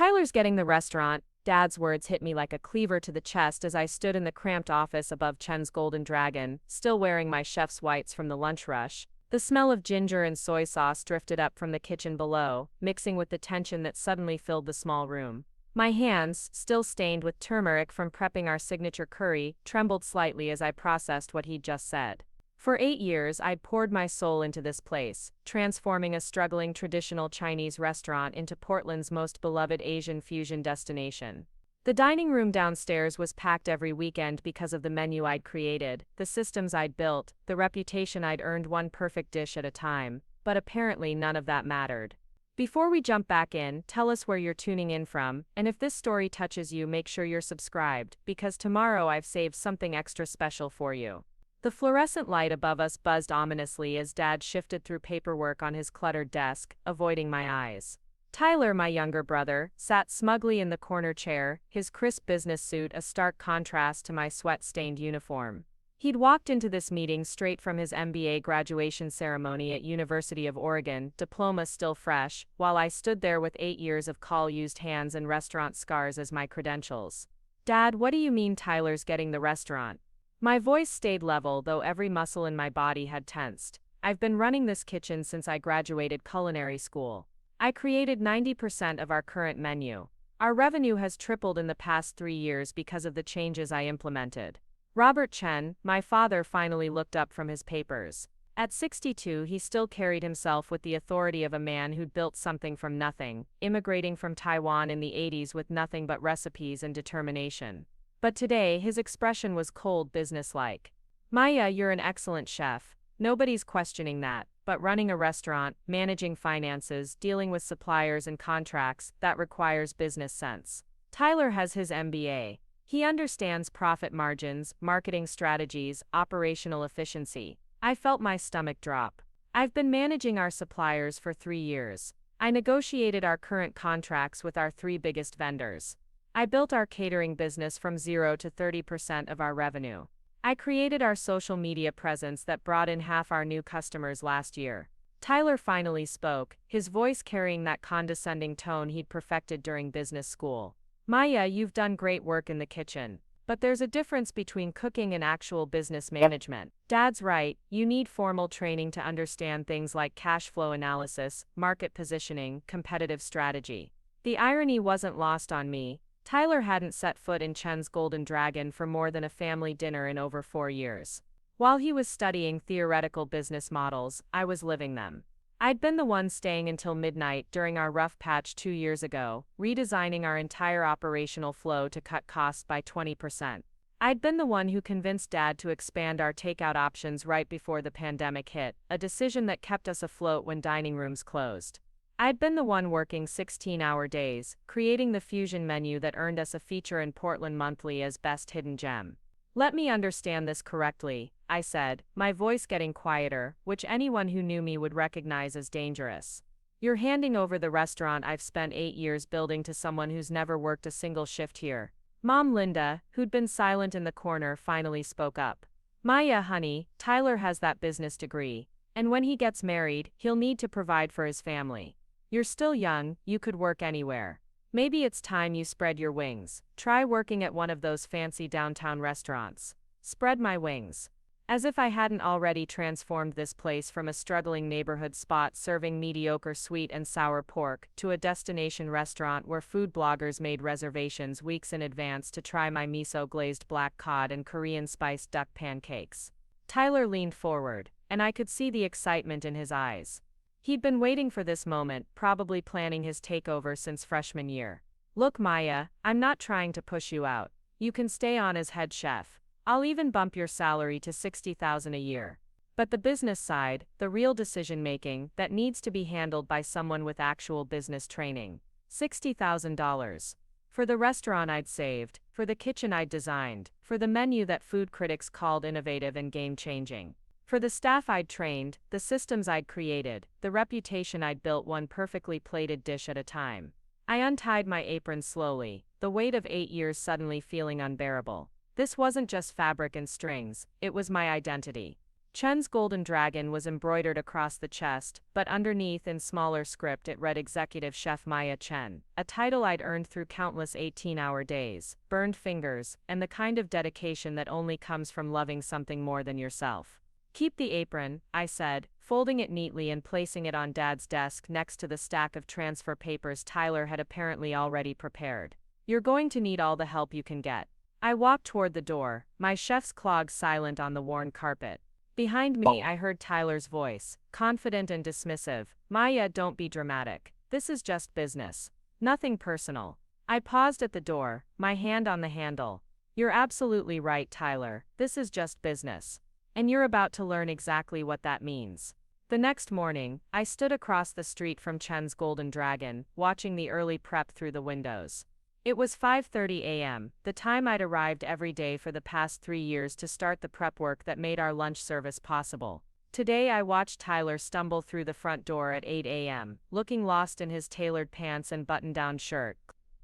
Tyler's getting the restaurant. Dad's words hit me like a cleaver to the chest as I stood in the cramped office above Chen's Golden Dragon, still wearing my chef's whites from the lunch rush. The smell of ginger and soy sauce drifted up from the kitchen below, mixing with the tension that suddenly filled the small room. My hands, still stained with turmeric from prepping our signature curry, trembled slightly as I processed what he'd just said. For 8 years, I'd poured my soul into this place, transforming a struggling traditional Chinese restaurant into Portland's most beloved Asian fusion destination. The dining room downstairs was packed every weekend because of the menu I'd created, the systems I'd built, the reputation I'd earned one perfect dish at a time, but apparently none of that mattered. Before we jump back in, tell us where you're tuning in from, and if this story touches you, make sure you're subscribed, because tomorrow I've saved something extra special for you. The fluorescent light above us buzzed ominously as Dad shifted through paperwork on his cluttered desk, avoiding my eyes. Tyler, my younger brother, sat smugly in the corner chair, his crisp business suit a stark contrast to my sweat-stained uniform. He'd walked into this meeting straight from his MBA graduation ceremony at University of Oregon, diploma still fresh, while I stood there with 8 years of call-used hands and restaurant scars as my credentials. "Dad, what do you mean Tyler's getting the restaurant?" My voice stayed level, though every muscle in my body had tensed. "I've been running this kitchen since I graduated culinary school. I created 90% of our current menu. Our revenue has tripled in the past 3 years because of the changes I implemented." Robert Chen, my father, finally looked up from his papers. At 62, he still carried himself with the authority of a man who'd built something from nothing, immigrating from Taiwan in the 80s with nothing but recipes and determination. But today, his expression was cold, businesslike. "Maya, you're an excellent chef. Nobody's questioning that. But running a restaurant, managing finances, dealing with suppliers and contracts, that requires business sense." Tyler has his MBA. He understands profit margins, marketing strategies, operational efficiency. I felt my stomach drop. "I've been managing our suppliers for 3 years. I negotiated our current contracts with our 3 biggest vendors. I built our catering business from 0 to 30% of our revenue. I created our social media presence that brought in half our new customers last year." Tyler finally spoke, his voice carrying that condescending tone he'd perfected during business school. "Maya, you've done great work in the kitchen. But there's a difference between cooking and actual business management. Dad's right, you need formal training to understand things like cash flow analysis, market positioning, competitive strategy." The irony wasn't lost on me. Tyler hadn't set foot in Chen's Golden Dragon for more than a family dinner in over 4 years. While he was studying theoretical business models, I was living them. I'd been the one staying until midnight during our rough patch 2 years ago, redesigning our entire operational flow to cut costs by 20%. I'd been the one who convinced Dad to expand our takeout options right before the pandemic hit, a decision that kept us afloat when dining rooms closed. I'd been the one working 16-hour days, creating the fusion menu that earned us a feature in Portland Monthly as Best Hidden Gem. "Let me understand this correctly," I said, my voice getting quieter, which anyone who knew me would recognize as dangerous. "You're handing over the restaurant I've spent 8 years building to someone who's never worked a single shift here." Mom Linda, who'd been silent in the corner, finally spoke up. "Maya, honey, Tyler has that business degree. And when he gets married, he'll need to provide for his family. You're still young, you could work anywhere. Maybe it's time you spread your wings. Try working at one of those fancy downtown restaurants." Spread my wings. As if I hadn't already transformed this place from a struggling neighborhood spot serving mediocre sweet and sour pork to a destination restaurant where food bloggers made reservations weeks in advance to try my miso-glazed black cod and Korean spiced duck pancakes. Tyler leaned forward, and I could see the excitement in his eyes. He'd been waiting for this moment, probably planning his takeover since freshman year. "Look, Maya, I'm not trying to push you out. You can stay on as head chef. I'll even bump your salary to $60,000 a year. But the business side, the real decision-making, that needs to be handled by someone with actual business training. $60,000. For the restaurant I'd saved, for the kitchen I'd designed, for the menu that food critics called innovative and game-changing. For the staff I'd trained, the systems I'd created, the reputation I'd built one perfectly plated dish at a time." I untied my apron slowly, the weight of 8 years suddenly feeling unbearable. This wasn't just fabric and strings, it was my identity. Chen's golden dragon was embroidered across the chest, but underneath in smaller script it read Executive Chef Maya Chen, a title I'd earned through countless 18-hour days, burned fingers, and the kind of dedication that only comes from loving something more than yourself. Keep the apron, I said, folding it neatly and placing it on Dad's desk next to the stack of transfer papers Tyler had apparently already prepared. You're going to need all the help you can get. I walked toward the door, my chef's clogs silent on the worn carpet. Behind me, I heard Tyler's voice, confident and dismissive. Maya, don't be dramatic. This is just business. Nothing personal. I paused at the door, my hand on the handle. You're absolutely right, Tyler. This is just business. And you're about to learn exactly what that means. The next morning, I stood across the street from Chen's Golden Dragon, watching the early prep through the windows. It was 5:30 a.m., the time I'd arrived every day for the past 3 years to start the prep work that made our lunch service possible. Today I watched Tyler stumble through the front door at 8 a.m., looking lost in his tailored pants and button-down shirt.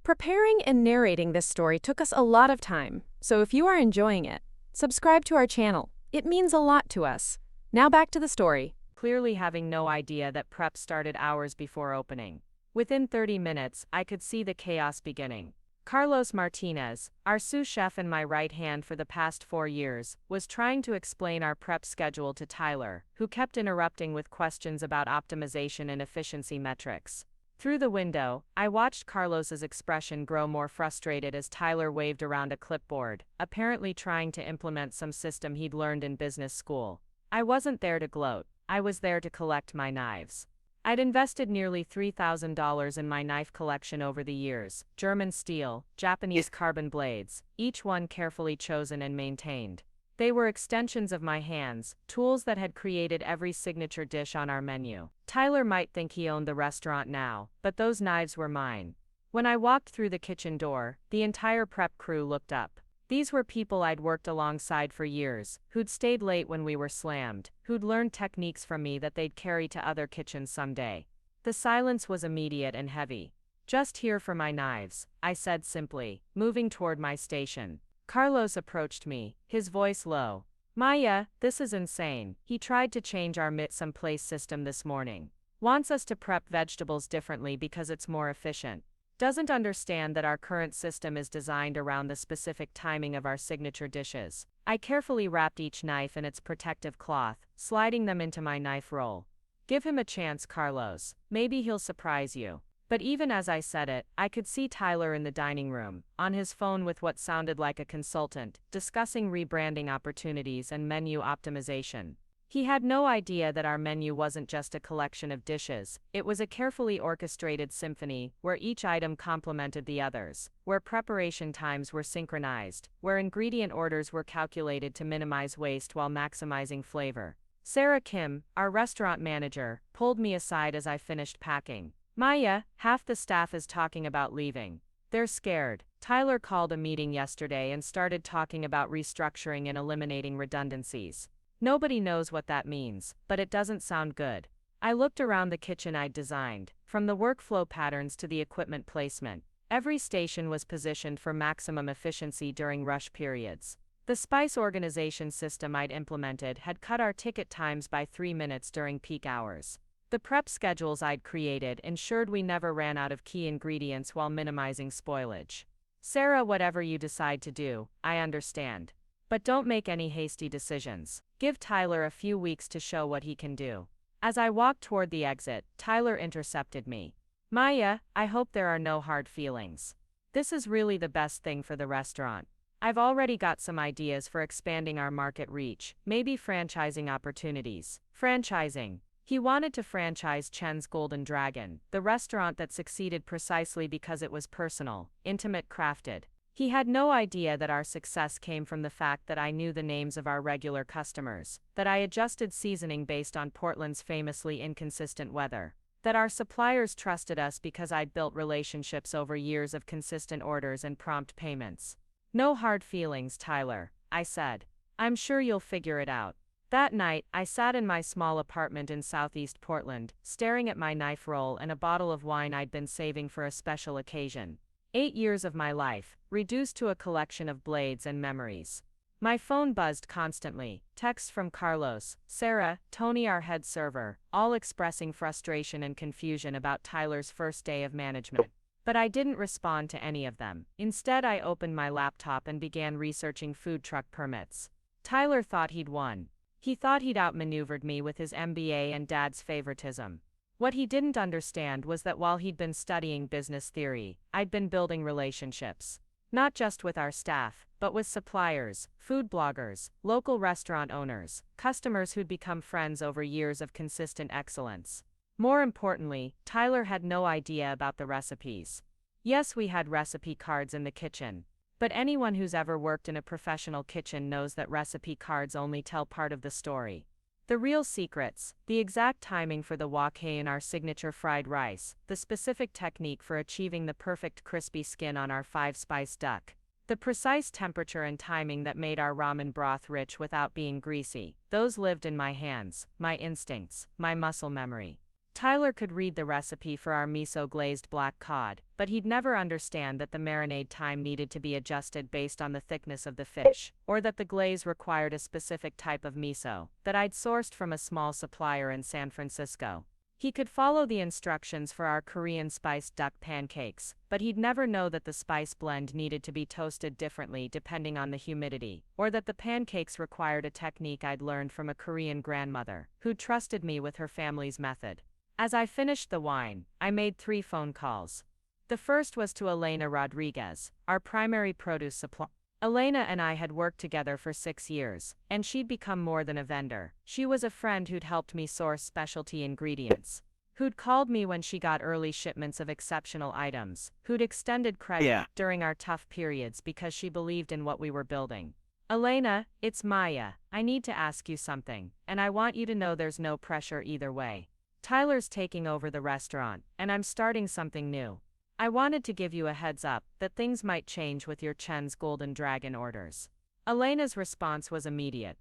Preparing and narrating this story took us a lot of time, so if you are enjoying it, subscribe to our channel. It means a lot to us. Now back to the story. Clearly having no idea that prep started hours before opening. Within 30 minutes, I could see the chaos beginning. Carlos Martinez, our sous chef and my right hand for the past 4 years, was trying to explain our prep schedule to Tyler, who kept interrupting with questions about optimization and efficiency metrics. Through the window, I watched Carlos's expression grow more frustrated as Tyler waved around a clipboard, apparently trying to implement some system he'd learned in business school. I wasn't there to gloat. I was there to collect my knives. I'd invested nearly $3,000 in my knife collection over the years, German steel, Japanese carbon blades, each one carefully chosen and maintained. They were extensions of my hands, tools that had created every signature dish on our menu. Tyler might think he owned the restaurant now, but those knives were mine. When I walked through the kitchen door, the entire prep crew looked up. These were people I'd worked alongside for years, who'd stayed late when we were slammed, who'd learned techniques from me that they'd carry to other kitchens someday. The silence was immediate and heavy. Just here for my knives, I said simply, moving toward my station. Carlos approached me, his voice low. Maya, this is insane. He tried to change our someplace system this morning. Wants us to prep vegetables differently because it's more efficient. Doesn't understand that our current system is designed around the specific timing of our signature dishes. I carefully wrapped each knife in its protective cloth, sliding them into my knife roll. Give him a chance, Carlos. Maybe he'll surprise you. But even as I said it, I could see Tyler in the dining room, on his phone with what sounded like a consultant, discussing rebranding opportunities and menu optimization. He had no idea that our menu wasn't just a collection of dishes, it was a carefully orchestrated symphony, where each item complemented the others, where preparation times were synchronized, where ingredient orders were calculated to minimize waste while maximizing flavor. Sarah Kim, our restaurant manager, pulled me aside as I finished packing. Maya, half the staff is talking about leaving. They're scared. Tyler called a meeting yesterday and started talking about restructuring and eliminating redundancies. Nobody knows what that means, but it doesn't sound good. I looked around the kitchen I'd designed, from the workflow patterns to the equipment placement. Every station was positioned for maximum efficiency during rush periods. The spice organization system I'd implemented had cut our ticket times by 3 minutes during peak hours. The prep schedules I'd created ensured we never ran out of key ingredients while minimizing spoilage. Sarah, whatever you decide to do, I understand. But don't make any hasty decisions. Give Tyler a few weeks to show what he can do. As I walked toward the exit, Tyler intercepted me. Maya, I hope there are no hard feelings. This is really the best thing for the restaurant. I've already got some ideas for expanding our market reach, maybe franchising opportunities. Franchising. He wanted to franchise Chen's Golden Dragon, the restaurant that succeeded precisely because it was personal, intimate, crafted. He had no idea that our success came from the fact that I knew the names of our regular customers, that I adjusted seasoning based on Portland's famously inconsistent weather, that our suppliers trusted us because I'd built relationships over years of consistent orders and prompt payments. No hard feelings, Tyler, I said. I'm sure you'll figure it out. That night, I sat in my small apartment in southeast Portland, staring at my knife roll and a bottle of wine I'd been saving for a special occasion. 8 years of my life, reduced to a collection of blades and memories. My phone buzzed constantly, texts from Carlos, Sarah, Tony, our head server, all expressing frustration and confusion about Tyler's first day of management. But I didn't respond to any of them. Instead, I opened my laptop and began researching food truck permits. Tyler thought he'd won. He thought he'd outmaneuvered me with his MBA and dad's favoritism. What he didn't understand was that while he'd been studying business theory, I'd been building relationships. Not just with our staff, but with suppliers, food bloggers, local restaurant owners, customers who'd become friends over years of consistent excellence. More importantly, Tyler had no idea about the recipes. Yes, we had recipe cards in the kitchen. But anyone who's ever worked in a professional kitchen knows that recipe cards only tell part of the story. The real secrets, the exact timing for the wok hei in our signature fried rice, the specific technique for achieving the perfect crispy skin on our 5-spice duck, the precise temperature and timing that made our ramen broth rich without being greasy, those lived in my hands, my instincts, my muscle memory. Tyler could read the recipe for our miso-glazed black cod, but he'd never understand that the marinade time needed to be adjusted based on the thickness of the fish, or that the glaze required a specific type of miso that I'd sourced from a small supplier in San Francisco. He could follow the instructions for our Korean spiced duck pancakes, but he'd never know that the spice blend needed to be toasted differently depending on the humidity, or that the pancakes required a technique I'd learned from a Korean grandmother, who trusted me with her family's method. As I finished the wine, I made 3 phone calls. The first was to Elena Rodriguez, our primary produce supplier. Elena and I had worked together for 6 years, and she'd become more than a vendor. She was a friend who'd helped me source specialty ingredients, who'd called me when she got early shipments of exceptional items, who'd extended credit during our tough periods because she believed in what we were building. Elena, it's Maya. I need to ask you something, and I want you to know there's no pressure either way. Tyler's taking over the restaurant, and I'm starting something new. I wanted to give you a heads up that things might change with your Chen's Golden Dragon orders. Elena's response was immediate.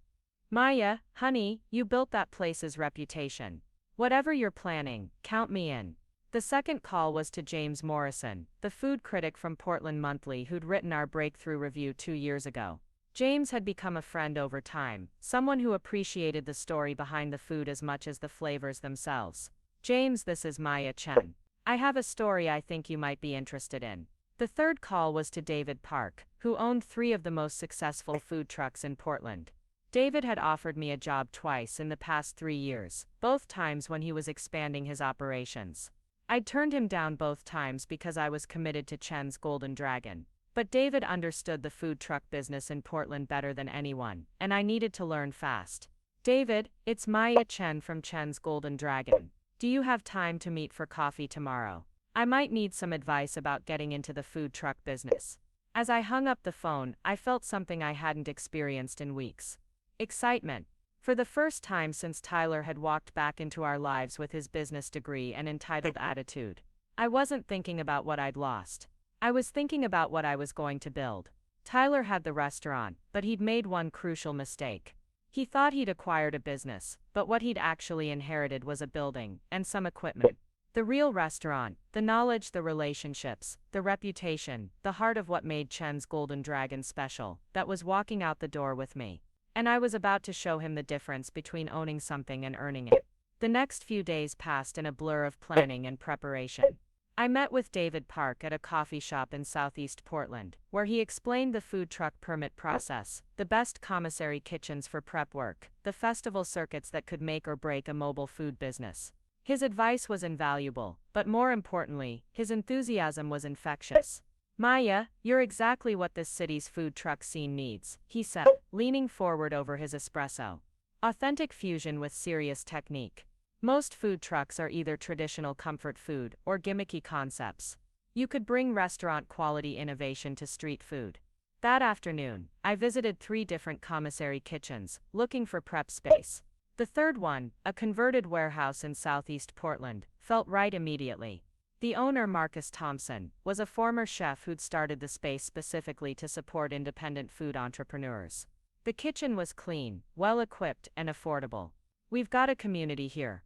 Maya, honey, you built that place's reputation. Whatever you're planning, count me in. The second call was to James Morrison, the food critic from Portland Monthly who'd written our breakthrough review 2 years ago. James had become a friend over time, someone who appreciated the story behind the food as much as the flavors themselves. James, this is Maya Chen. I have a story I think you might be interested in. The third call was to David Park, who owned 3 of the most successful food trucks in Portland. David had offered me a job twice in the past 3 years, both times when he was expanding his operations. I'd turned him down both times because I was committed to Chen's Golden Dragon. But David understood the food truck business in Portland better than anyone, and I needed to learn fast. David, it's Maya Chen from Chen's Golden Dragon. Do you have time to meet for coffee tomorrow? I might need some advice about getting into the food truck business. As I hung up the phone, I felt something I hadn't experienced in weeks. Excitement. For the first time since Tyler had walked back into our lives with his business degree and entitled attitude. I wasn't thinking about what I'd lost. I was thinking about what I was going to build. Tyler had the restaurant, but he'd made one crucial mistake. He thought he'd acquired a business, but what he'd actually inherited was a building and some equipment. The real restaurant, the knowledge, the relationships, the reputation, the heart of what made Chen's Golden Dragon special, that was walking out the door with me. And I was about to show him the difference between owning something and earning it. The next few days passed in a blur of planning and preparation. I met with David Park at a coffee shop in Southeast Portland, where he explained the food truck permit process, the best commissary kitchens for prep work, the festival circuits that could make or break a mobile food business. His advice was invaluable, but more importantly, his enthusiasm was infectious. Maya, you're exactly what this city's food truck scene needs, he said, leaning forward over his espresso. Authentic fusion with serious technique. Most food trucks are either traditional comfort food or gimmicky concepts. You could bring restaurant-quality innovation to street food. That afternoon, I visited 3 different commissary kitchens, looking for prep space. The third one, a converted warehouse in Southeast Portland, felt right immediately. The owner, Marcus Thompson, was a former chef who'd started the space specifically to support independent food entrepreneurs. The kitchen was clean, well-equipped, and affordable. We've got a community here,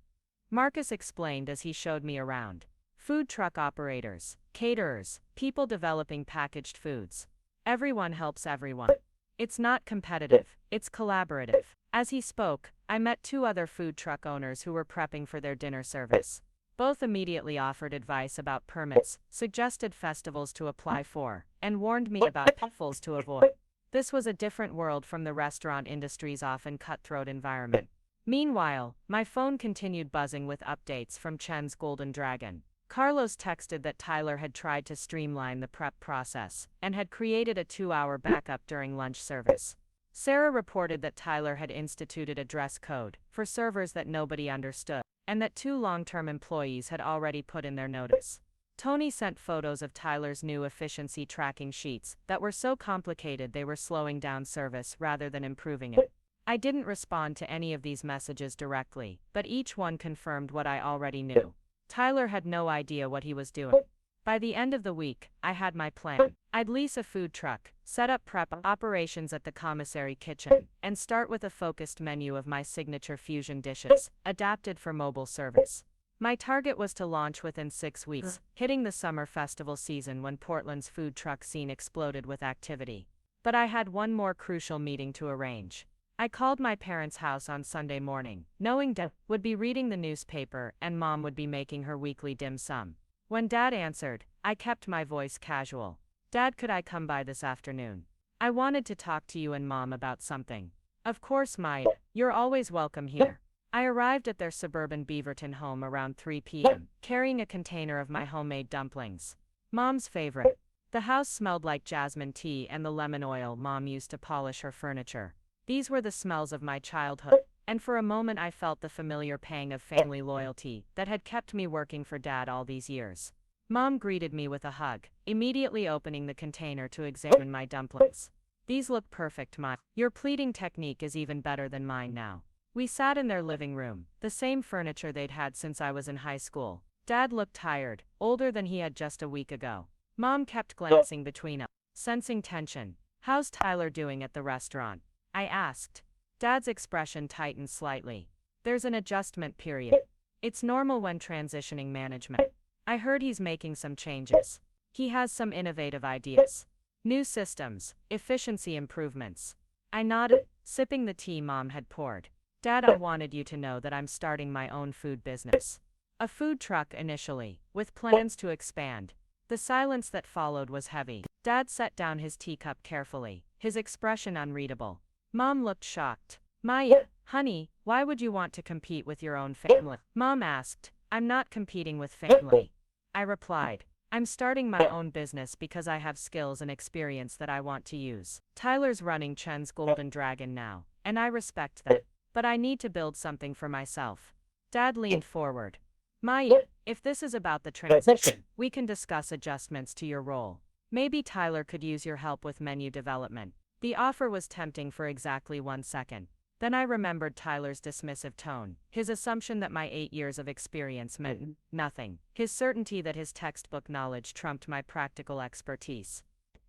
Marcus explained as he showed me around. Food truck operators, caterers, people developing packaged foods. Everyone helps everyone. It's not competitive, it's collaborative. As he spoke, I met two other food truck owners who were prepping for their dinner service. Both immediately offered advice about permits, suggested festivals to apply for, and warned me about pitfalls to avoid. This was a different world from the restaurant industry's often cutthroat environment. Meanwhile, my phone continued buzzing with updates from Chen's Golden Dragon. Carlos texted that Tyler had tried to streamline the prep process and had created a 2-hour backup during lunch service. Sarah reported that Tyler had instituted a dress code for servers that nobody understood, and that 2 long-term employees had already put in their notice. Tony sent photos of Tyler's new efficiency tracking sheets that were so complicated they were slowing down service rather than improving it. I didn't respond to any of these messages directly, but each one confirmed what I already knew. Tyler had no idea what he was doing. By the end of the week, I had my plan. I'd lease a food truck, set up prep operations at the commissary kitchen, and start with a focused menu of my signature fusion dishes, adapted for mobile service. My target was to launch within 6 weeks, hitting the summer festival season when Portland's food truck scene exploded with activity. But I had one more crucial meeting to arrange. I called my parents' house on Sunday morning, knowing Dad would be reading the newspaper and Mom would be making her weekly dim sum. When Dad answered, I kept my voice casual. Dad, could I come by this afternoon? I wanted to talk to you and Mom about something. Of course, Maya, you're always welcome here. I arrived at their suburban Beaverton home around 3 p.m., carrying a container of my homemade dumplings. Mom's favorite. The house smelled like jasmine tea and the lemon oil Mom used to polish her furniture. These were the smells of my childhood, and for a moment I felt the familiar pang of family loyalty that had kept me working for Dad all these years. Mom greeted me with a hug, immediately opening the container to examine my dumplings. These look perfect, Ma. Your pleating technique is even better than mine now. We sat in their living room, the same furniture they'd had since I was in high school. Dad looked tired, older than he had just a week ago. Mom kept glancing between us, sensing tension. How's Tyler doing at the restaurant? I asked. Dad's expression tightened slightly. There's an adjustment period. It's normal when transitioning management. I heard he's making some changes. He has some innovative ideas. New systems, efficiency improvements. I nodded, sipping the tea Mom had poured. Dad, I wanted you to know that I'm starting my own food business. A food truck initially, with plans to expand. The silence that followed was heavy. Dad set down his teacup carefully, his expression unreadable. Mom looked shocked. Maya, honey, why would you want to compete with your own family? Mom asked. I'm not competing with family. I replied. I'm starting my own business because I have skills and experience that I want to use. Tyler's running Chen's Golden Dragon now, and I respect that. But I need to build something for myself. Dad leaned forward. Maya, if this is about the transition, we can discuss adjustments to your role. Maybe Tyler could use your help with menu development. The offer was tempting for exactly 1 second. Then I remembered Tyler's dismissive tone, his assumption that my 8 years of experience meant nothing, his certainty that his textbook knowledge trumped my practical expertise.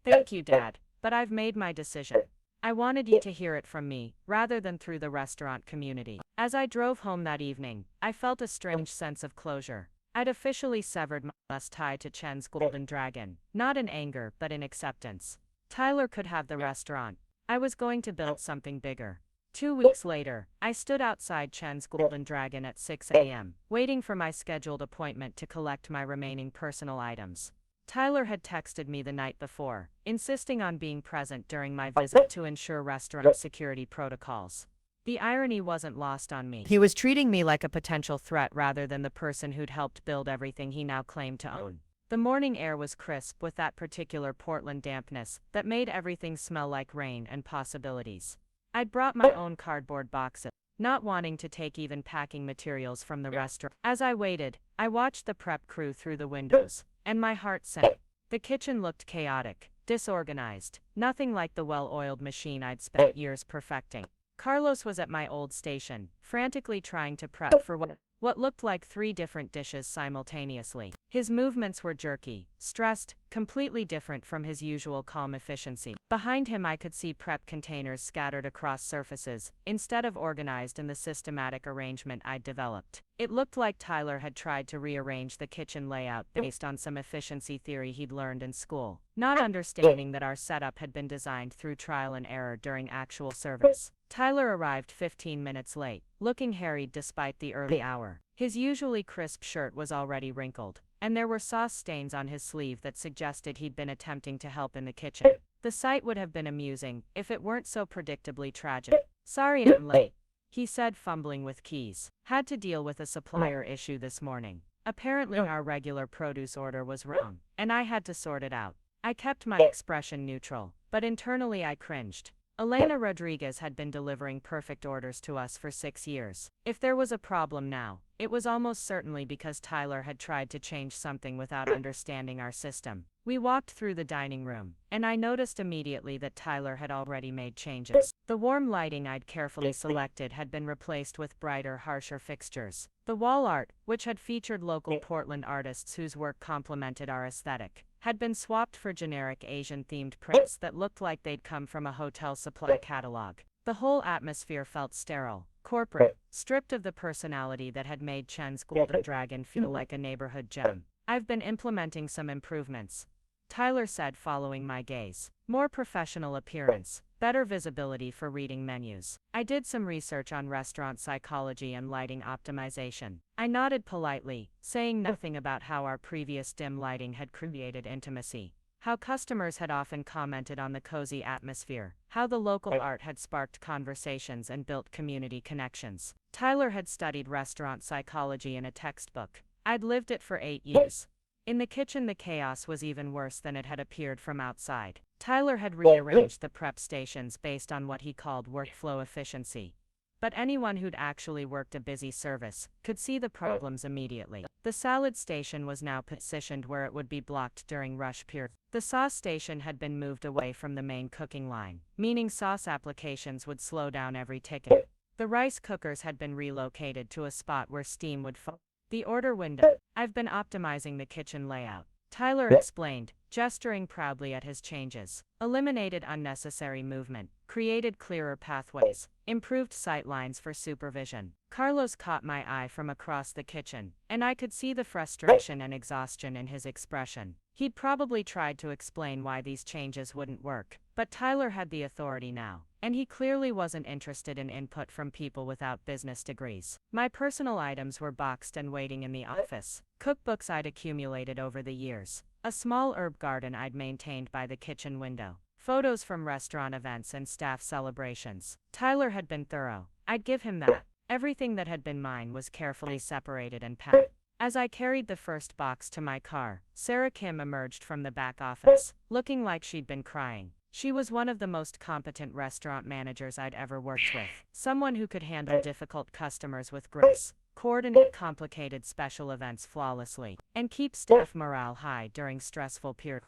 Thank you, Dad, but I've made my decision. I wanted you to hear it from me, rather than through the restaurant community. As I drove home that evening, I felt a strange sense of closure. I'd officially severed my last tie to Chen's Golden Dragon, not in anger but in acceptance. Tyler could have the restaurant. I was going to build something bigger. 2 weeks later, I stood outside Chen's Golden Dragon at 6 a.m., waiting for my scheduled appointment to collect my remaining personal items. Tyler had texted me the night before, insisting on being present during my visit to ensure restaurant security protocols. The irony wasn't lost on me. He was treating me like a potential threat rather than the person who'd helped build everything he now claimed to own. The morning air was crisp with that particular Portland dampness that made everything smell like rain and possibilities. I'd brought my own cardboard boxes, not wanting to take even packing materials from the restaurant. As I waited, I watched the prep crew through the windows, and my heart sank. The kitchen looked chaotic, disorganized, nothing like the well-oiled machine I'd spent years perfecting. Carlos was at my old station, frantically trying to prep for what looked like 3 different dishes simultaneously. His movements were jerky, stressed, completely different from his usual calm efficiency. Behind him I could see prep containers scattered across surfaces, instead of organized in the systematic arrangement I'd developed. It looked like Tyler had tried to rearrange the kitchen layout based on some efficiency theory he'd learned in school, not understanding that our setup had been designed through trial and error during actual service. Tyler arrived 15 minutes late, looking harried despite the early hour. His usually crisp shirt was already wrinkled, and there were sauce stains on his sleeve that suggested he'd been attempting to help in the kitchen. The sight would have been amusing if it weren't so predictably tragic. "Sorry I'm late," he said, fumbling with keys. "Had to deal with a supplier issue this morning. Apparently our regular produce order was wrong, and I had to sort it out." I kept my expression neutral, but internally I cringed. Elena Rodriguez had been delivering perfect orders to us for 6 years. If there was a problem now, it was almost certainly because Tyler had tried to change something without understanding our system. We walked through the dining room, and I noticed immediately that Tyler had already made changes. The warm lighting I'd carefully selected had been replaced with brighter, harsher fixtures. The wall art, which had featured local Portland artists whose work complemented our aesthetic, had been swapped for generic Asian-themed prints that looked like they'd come from a hotel supply catalog. The whole atmosphere felt sterile, corporate, stripped of the personality that had made Chen's Golden Dragon feel like a neighborhood gem. "I've been implementing some improvements," Tyler said, following my gaze. "More professional appearance, better visibility for reading menus. I did some research on restaurant psychology and lighting optimization." I nodded politely, saying nothing about how our previous dim lighting had created intimacy, how customers had often commented on the cozy atmosphere, how the local art had sparked conversations and built community connections. Tyler had studied restaurant psychology in a textbook. I'd lived it for 8 years. In the kitchen the chaos was even worse than it had appeared from outside. Tyler had rearranged the prep stations based on what he called workflow efficiency. But anyone who'd actually worked a busy service could see the problems immediately. The salad station was now positioned where it would be blocked during rush periods. The sauce station had been moved away from the main cooking line, meaning sauce applications would slow down every ticket. The rice cookers had been relocated to a spot where steam would fall. The order window. "I've been optimizing the kitchen layout," Tyler explained, gesturing proudly at his changes. "Eliminated unnecessary movement, created clearer pathways, improved sight lines for supervision." Carlos caught my eye from across the kitchen, and I could see the frustration and exhaustion in his expression. He'd probably tried to explain why these changes wouldn't work, but Tyler had the authority now, and he clearly wasn't interested in input from people without business degrees. My personal items were boxed and waiting in the office. Cookbooks I'd accumulated over the years. A small herb garden I'd maintained by the kitchen window. Photos from restaurant events and staff celebrations. Tyler had been thorough. I'd give him that. Everything that had been mine was carefully separated and packed. As I carried the first box to my car, Sarah Kim emerged from the back office, looking like she'd been crying. She was one of the most competent restaurant managers I'd ever worked with. Someone who could handle difficult customers with grace, coordinate complicated special events flawlessly, and keep staff morale high during stressful periods.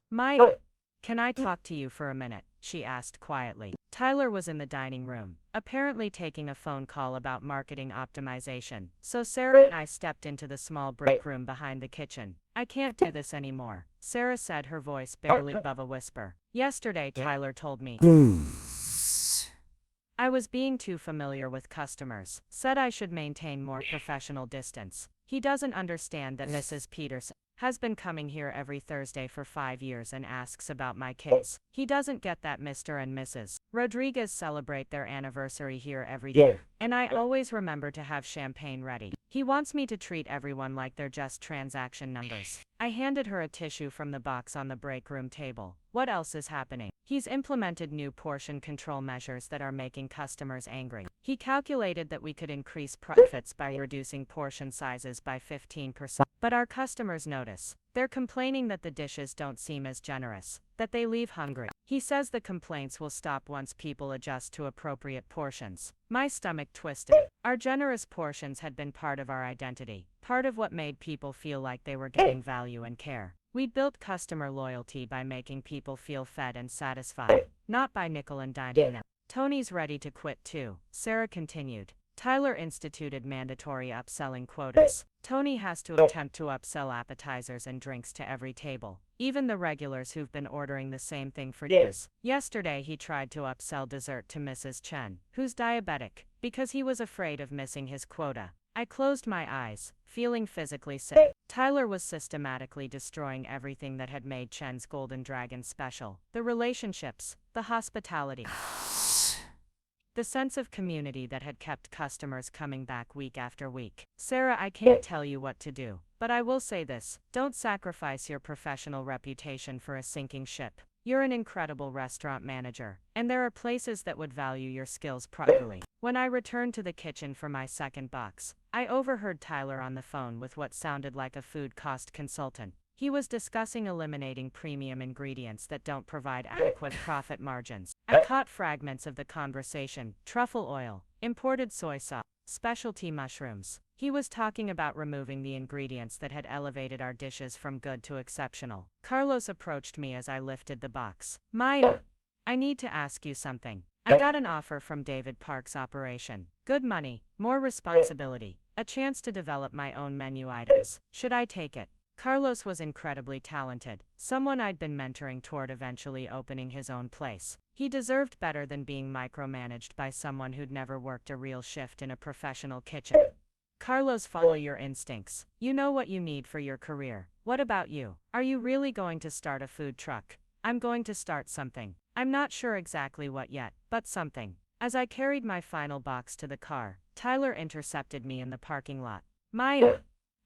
"Can I talk to you for a minute?" she asked quietly. Tyler was in the dining room, apparently taking a phone call about marketing optimization, so Sarah and I stepped into the small break room behind the kitchen. "I can't do this anymore," Sarah said, her voice barely above a whisper. "Yesterday, Tyler told me I was being too familiar with customers, said I should maintain more professional distance. He doesn't understand that Mrs. Peterson has been coming here every Thursday for 5 years and asks about my kids. He doesn't get that Mr. and Mrs. Rodriguez celebrate their anniversary here every year, and I always remember to have champagne ready. He wants me to treat everyone like they're just transaction numbers." I handed her a tissue from the box on the break room table. "What else is happening?" "He's implemented new portion control measures that are making customers angry. He calculated that we could increase profits by reducing portion sizes by 15%. But our customers notice. They're complaining that the dishes don't seem as generous, that they leave hungry. He says the complaints will stop once people adjust to appropriate portions." My stomach twisted. Our generous portions had been part of our identity, part of what made people feel like they were getting value and care. We'd built customer loyalty by making people feel fed and satisfied, not by nickel and diming them. "Tony's ready to quit too," Sarah continued. Tyler instituted mandatory upselling quotas. Tony has to attempt to upsell appetizers and drinks to every table, even the regulars who've been ordering the same thing for years. Yesterday he tried to upsell dessert to Mrs. Chen, who's diabetic, because he was afraid of missing his quota. I closed my eyes, feeling physically sick. Tyler was systematically destroying everything that had made Chen's Golden Dragon special. The relationships, the hospitality, the sense of community that had kept customers coming back week after week. Sarah, I can't tell you what to do, but I will say this: don't sacrifice your professional reputation for a sinking ship. You're an incredible restaurant manager, and there are places that would value your skills properly. When I returned to the kitchen for my second box, I overheard Tyler on the phone with what sounded like a food cost consultant. He was discussing eliminating premium ingredients that don't provide adequate profit margins. I caught fragments of the conversation: truffle oil, imported soy sauce, specialty mushrooms. He was talking about removing the ingredients that had elevated our dishes from good to exceptional. Carlos approached me as I lifted the box. Maya, I need to ask you something. I got an offer from David Park's operation. Good money, more responsibility, a chance to develop my own menu items. Should I take it? Carlos was incredibly talented, someone I'd been mentoring toward eventually opening his own place. He deserved better than being micromanaged by someone who'd never worked a real shift in a professional kitchen. Carlos, follow your instincts. You know what you need for your career. What about you? Are you really going to start a food truck? I'm going to start something. I'm not sure exactly what yet, but something. As I carried my final box to the car, Tyler intercepted me in the parking lot. Maya,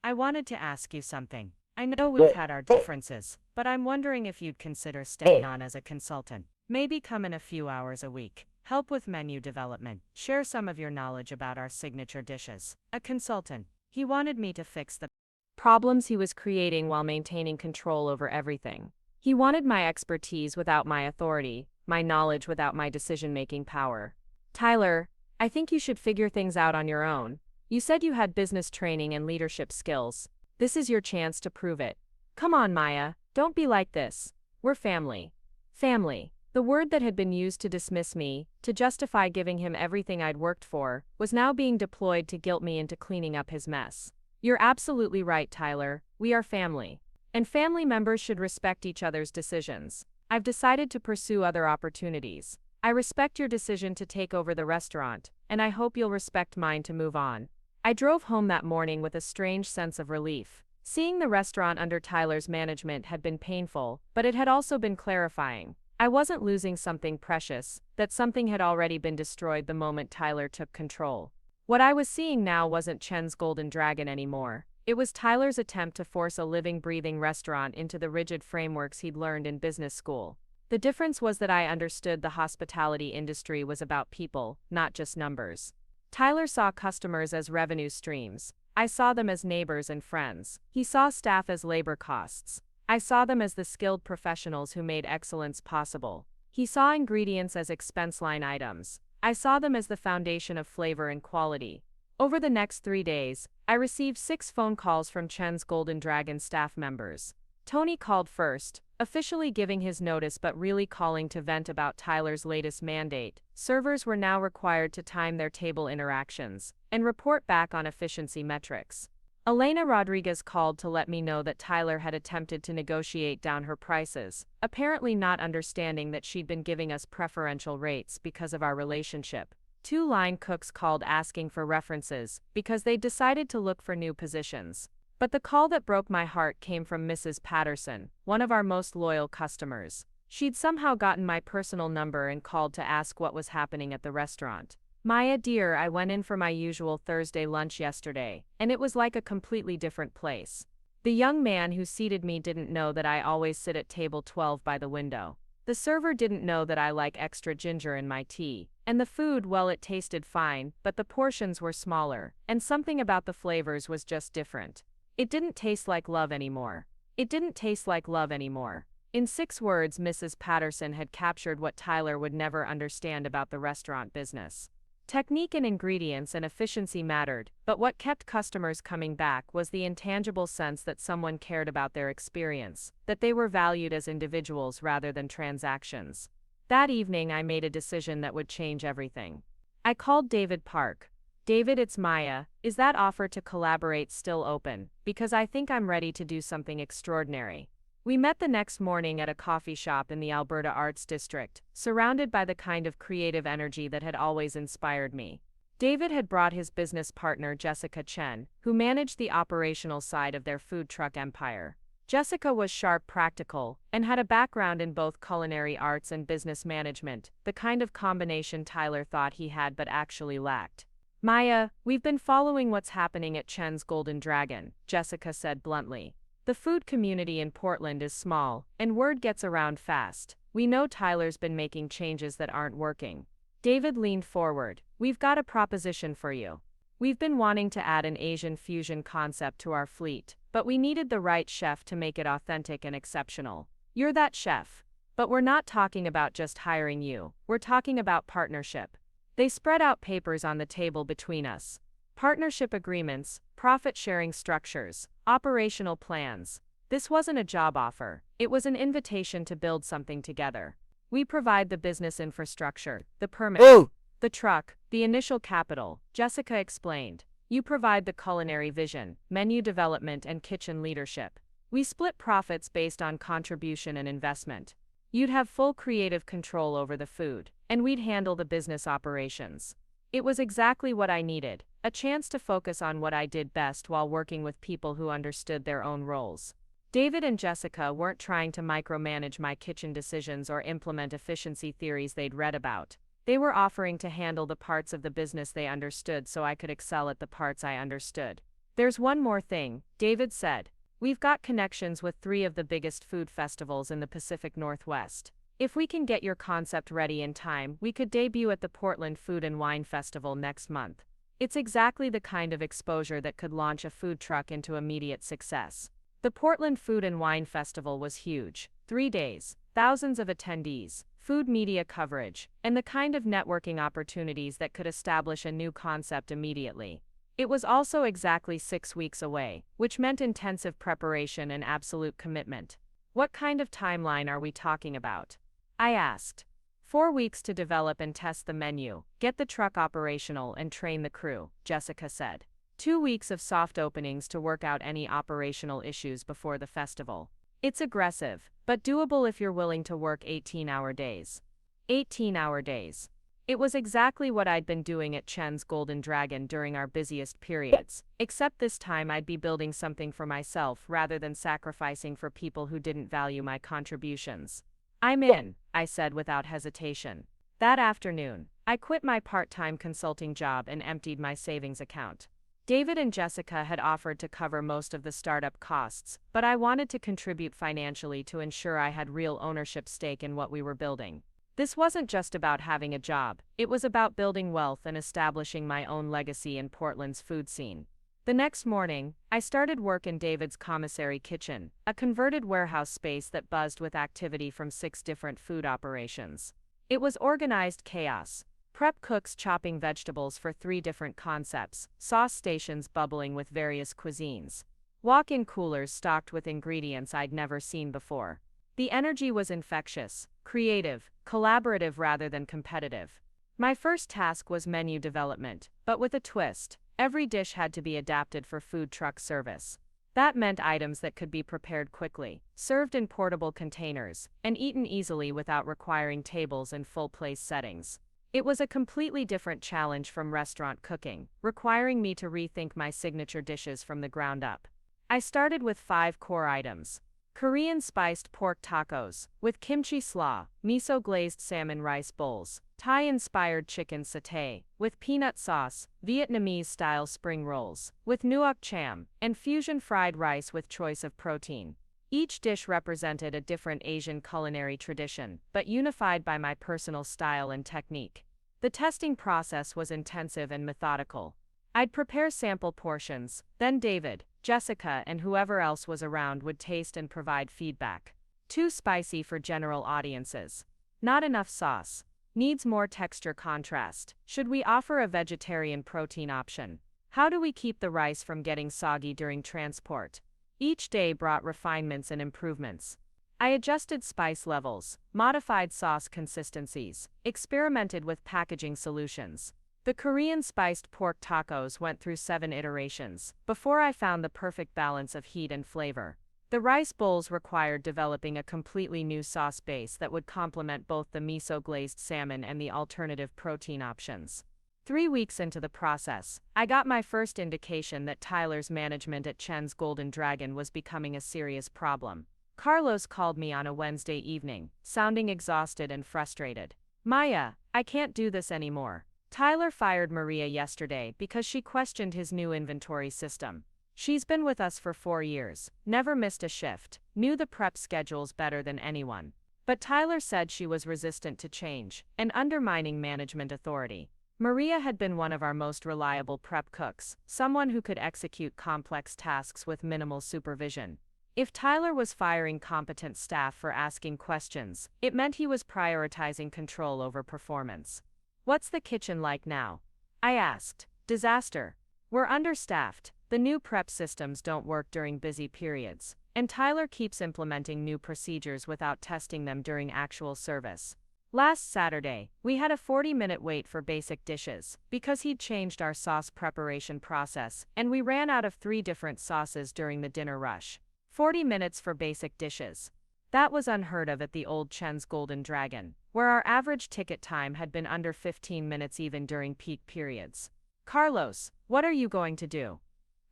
I wanted to ask you something. I know we've had our differences, but I'm wondering if you'd consider staying on as a consultant. Maybe come in a few hours a week, help with menu development, share some of your knowledge about our signature dishes. A consultant. He wanted me to fix the problems he was creating while maintaining control over everything. He wanted my expertise without my authority, my knowledge without my decision-making power. Tyler, I think you should figure things out on your own. You said you had business training and leadership skills. This is your chance to prove it. Come on, Maya, don't be like this. We're family. Family. The word that had been used to dismiss me, to justify giving him everything I'd worked for, was now being deployed to guilt me into cleaning up his mess. You're absolutely right, Tyler. We are family. And family members should respect each other's decisions. I've decided to pursue other opportunities. I respect your decision to take over the restaurant, and I hope you'll respect mine to move on. I drove home that morning with a strange sense of relief. Seeing the restaurant under Tyler's management had been painful, but it had also been clarifying. I wasn't losing something precious, that something had already been destroyed the moment Tyler took control. What I was seeing now wasn't Chen's Golden Dragon anymore. It was Tyler's attempt to force a living, breathing restaurant into the rigid frameworks he'd learned in business school. The difference was that I understood the hospitality industry was about people, not just numbers. Tyler saw customers as revenue streams. I saw them as neighbors and friends. He saw staff as labor costs. I saw them as the skilled professionals who made excellence possible. He saw ingredients as expense line items. I saw them as the foundation of flavor and quality. Over the next 3 days, I received 6 phone calls from Chen's Golden Dragon staff members. Tony called first, officially giving his notice but really calling to vent about Tyler's latest mandate. Servers were now required to time their table interactions and report back on efficiency metrics. Elena Rodriguez called to let me know that Tyler had attempted to negotiate down her prices, apparently not understanding that she'd been giving us preferential rates because of our relationship. 2 line cooks called asking for references because they'd decided to look for new positions. But the call that broke my heart came from Mrs. Patterson, one of our most loyal customers. She'd somehow gotten my personal number and called to ask what was happening at the restaurant. Maya dear, I went in for my usual Thursday lunch yesterday, and it was like a completely different place. The young man who seated me didn't know that I always sit at table 12 by the window. The server didn't know that I like extra ginger in my tea. And the food, well, it tasted fine, but the portions were smaller, and something about the flavors was just different. It didn't taste like love anymore. It didn't taste like love anymore. In 6 words, Mrs. Patterson had captured what Tyler would never understand about the restaurant business. Technique and ingredients and efficiency mattered, but what kept customers coming back was the intangible sense that someone cared about their experience, that they were valued as individuals rather than transactions. That evening I made a decision that would change everything. I called David Park. David, it's Maya. Is that offer to collaborate still open? Because I think I'm ready to do something extraordinary. We met the next morning at a coffee shop in the Alberta Arts District, surrounded by the kind of creative energy that had always inspired me. David had brought his business partner Jessica Chen, who managed the operational side of their food truck empire. Jessica was sharp practical, and had a background in both culinary arts and business management, the kind of combination Tyler thought he had but actually lacked. Maya, we've been following what's happening at Chen's Golden Dragon, Jessica said bluntly. The food community in Portland is small, and word gets around fast. We know Tyler's been making changes that aren't working. David leaned forward. We've got a proposition for you. We've been wanting to add an Asian fusion concept to our fleet, but we needed the right chef to make it authentic and exceptional. You're that chef. But we're not talking about just hiring you, we're talking about partnership. They spread out papers on the table between us. Partnership agreements, profit-sharing structures, operational plans. This wasn't a job offer, it was an invitation to build something together. We provide the business infrastructure, the permits, the truck, the initial capital, Jessica explained. You provide the culinary vision, menu development and kitchen leadership. We split profits based on contribution and investment. You'd have full creative control over the food, and we'd handle the business operations. It was exactly what I needed, a chance to focus on what I did best while working with people who understood their own roles. David and Jessica weren't trying to micromanage my kitchen decisions or implement efficiency theories they'd read about. They were offering to handle the parts of the business they understood so I could excel at the parts I understood. There's one more thing, David said. We've got connections with 3 of the biggest food festivals in the Pacific Northwest. If we can get your concept ready in time, we could debut at the Portland Food and Wine Festival next month. It's exactly the kind of exposure that could launch a food truck into immediate success. The Portland Food and Wine Festival was huge. 3 days, thousands of attendees, food media coverage, and the kind of networking opportunities that could establish a new concept immediately. It was also exactly 6 weeks away, which meant intensive preparation and absolute commitment. What kind of timeline are we talking about? I asked. 4 weeks to develop and test the menu, get the truck operational and train the crew, Jessica said. 2 weeks of soft openings to work out any operational issues before the festival. It's aggressive, but doable if you're willing to work 18-hour days. 18-hour days. It was exactly what I'd been doing at Chen's Golden Dragon during our busiest periods, except this time I'd be building something for myself rather than sacrificing for people who didn't value my contributions. I'm in, I said without hesitation. That afternoon, I quit my part-time consulting job and emptied my savings account. David and Jessica had offered to cover most of the startup costs, but I wanted to contribute financially to ensure I had real ownership stake in what we were building. This wasn't just about having a job, it was about building wealth and establishing my own legacy in Portland's food scene. The next morning, I started work in David's commissary kitchen, a converted warehouse space that buzzed with activity from 6 different food operations. It was organized chaos. Prep cooks chopping vegetables for 3 different concepts, sauce stations bubbling with various cuisines. Walk-in coolers stocked with ingredients I'd never seen before. The energy was infectious, creative, collaborative rather than competitive. My first task was menu development, but with a twist. Every dish had to be adapted for food truck service. That meant items that could be prepared quickly, served in portable containers, and eaten easily without requiring tables and full-place settings. It was a completely different challenge from restaurant cooking, requiring me to rethink my signature dishes from the ground up. I started with 5 core items. Korean spiced pork tacos, with kimchi slaw, miso-glazed salmon rice bowls, Thai-inspired chicken satay, with peanut sauce, Vietnamese-style spring rolls, with nuoc cham, and fusion fried rice with choice of protein. Each dish represented a different Asian culinary tradition, but unified by my personal style and technique. The testing process was intensive and methodical. I'd prepare sample portions, then David, Jessica, and whoever else was around would taste and provide feedback. Too spicy for general audiences. Not enough sauce. Needs more texture contrast. Should we offer a vegetarian protein option? How do we keep the rice from getting soggy during transport? Each day brought refinements and improvements. I adjusted spice levels, modified sauce consistencies, experimented with packaging solutions. The Korean spiced pork tacos went through 7 iterations before I found the perfect balance of heat and flavor. The rice bowls required developing a completely new sauce base that would complement both the miso-glazed salmon and the alternative protein options. 3 weeks into the process, I got my first indication that Tyler's management at Chen's Golden Dragon was becoming a serious problem. Carlos called me on a Wednesday evening, sounding exhausted and frustrated. "Maya, I can't do this anymore. Tyler fired Maria yesterday because she questioned his new inventory system. She's been with us for 4 years, never missed a shift, knew the prep schedules better than anyone. But Tyler said she was resistant to change and undermining management authority. Maria had been one of our most reliable prep cooks, someone who could execute complex tasks with minimal supervision. If Tyler was firing competent staff for asking questions, it meant he was prioritizing control over performance." "What's the kitchen like now?" I asked. "Disaster. We're understaffed, the new prep systems don't work during busy periods, and Tyler keeps implementing new procedures without testing them during actual service. Last Saturday, we had a 40-minute wait for basic dishes because he'd changed our sauce preparation process, and we ran out of 3 different sauces during the dinner rush. 40 minutes for basic dishes. That was unheard of at the old Chen's Golden Dragon, where our average ticket time had been under 15 minutes even during peak periods." "Carlos, what are you going to do?"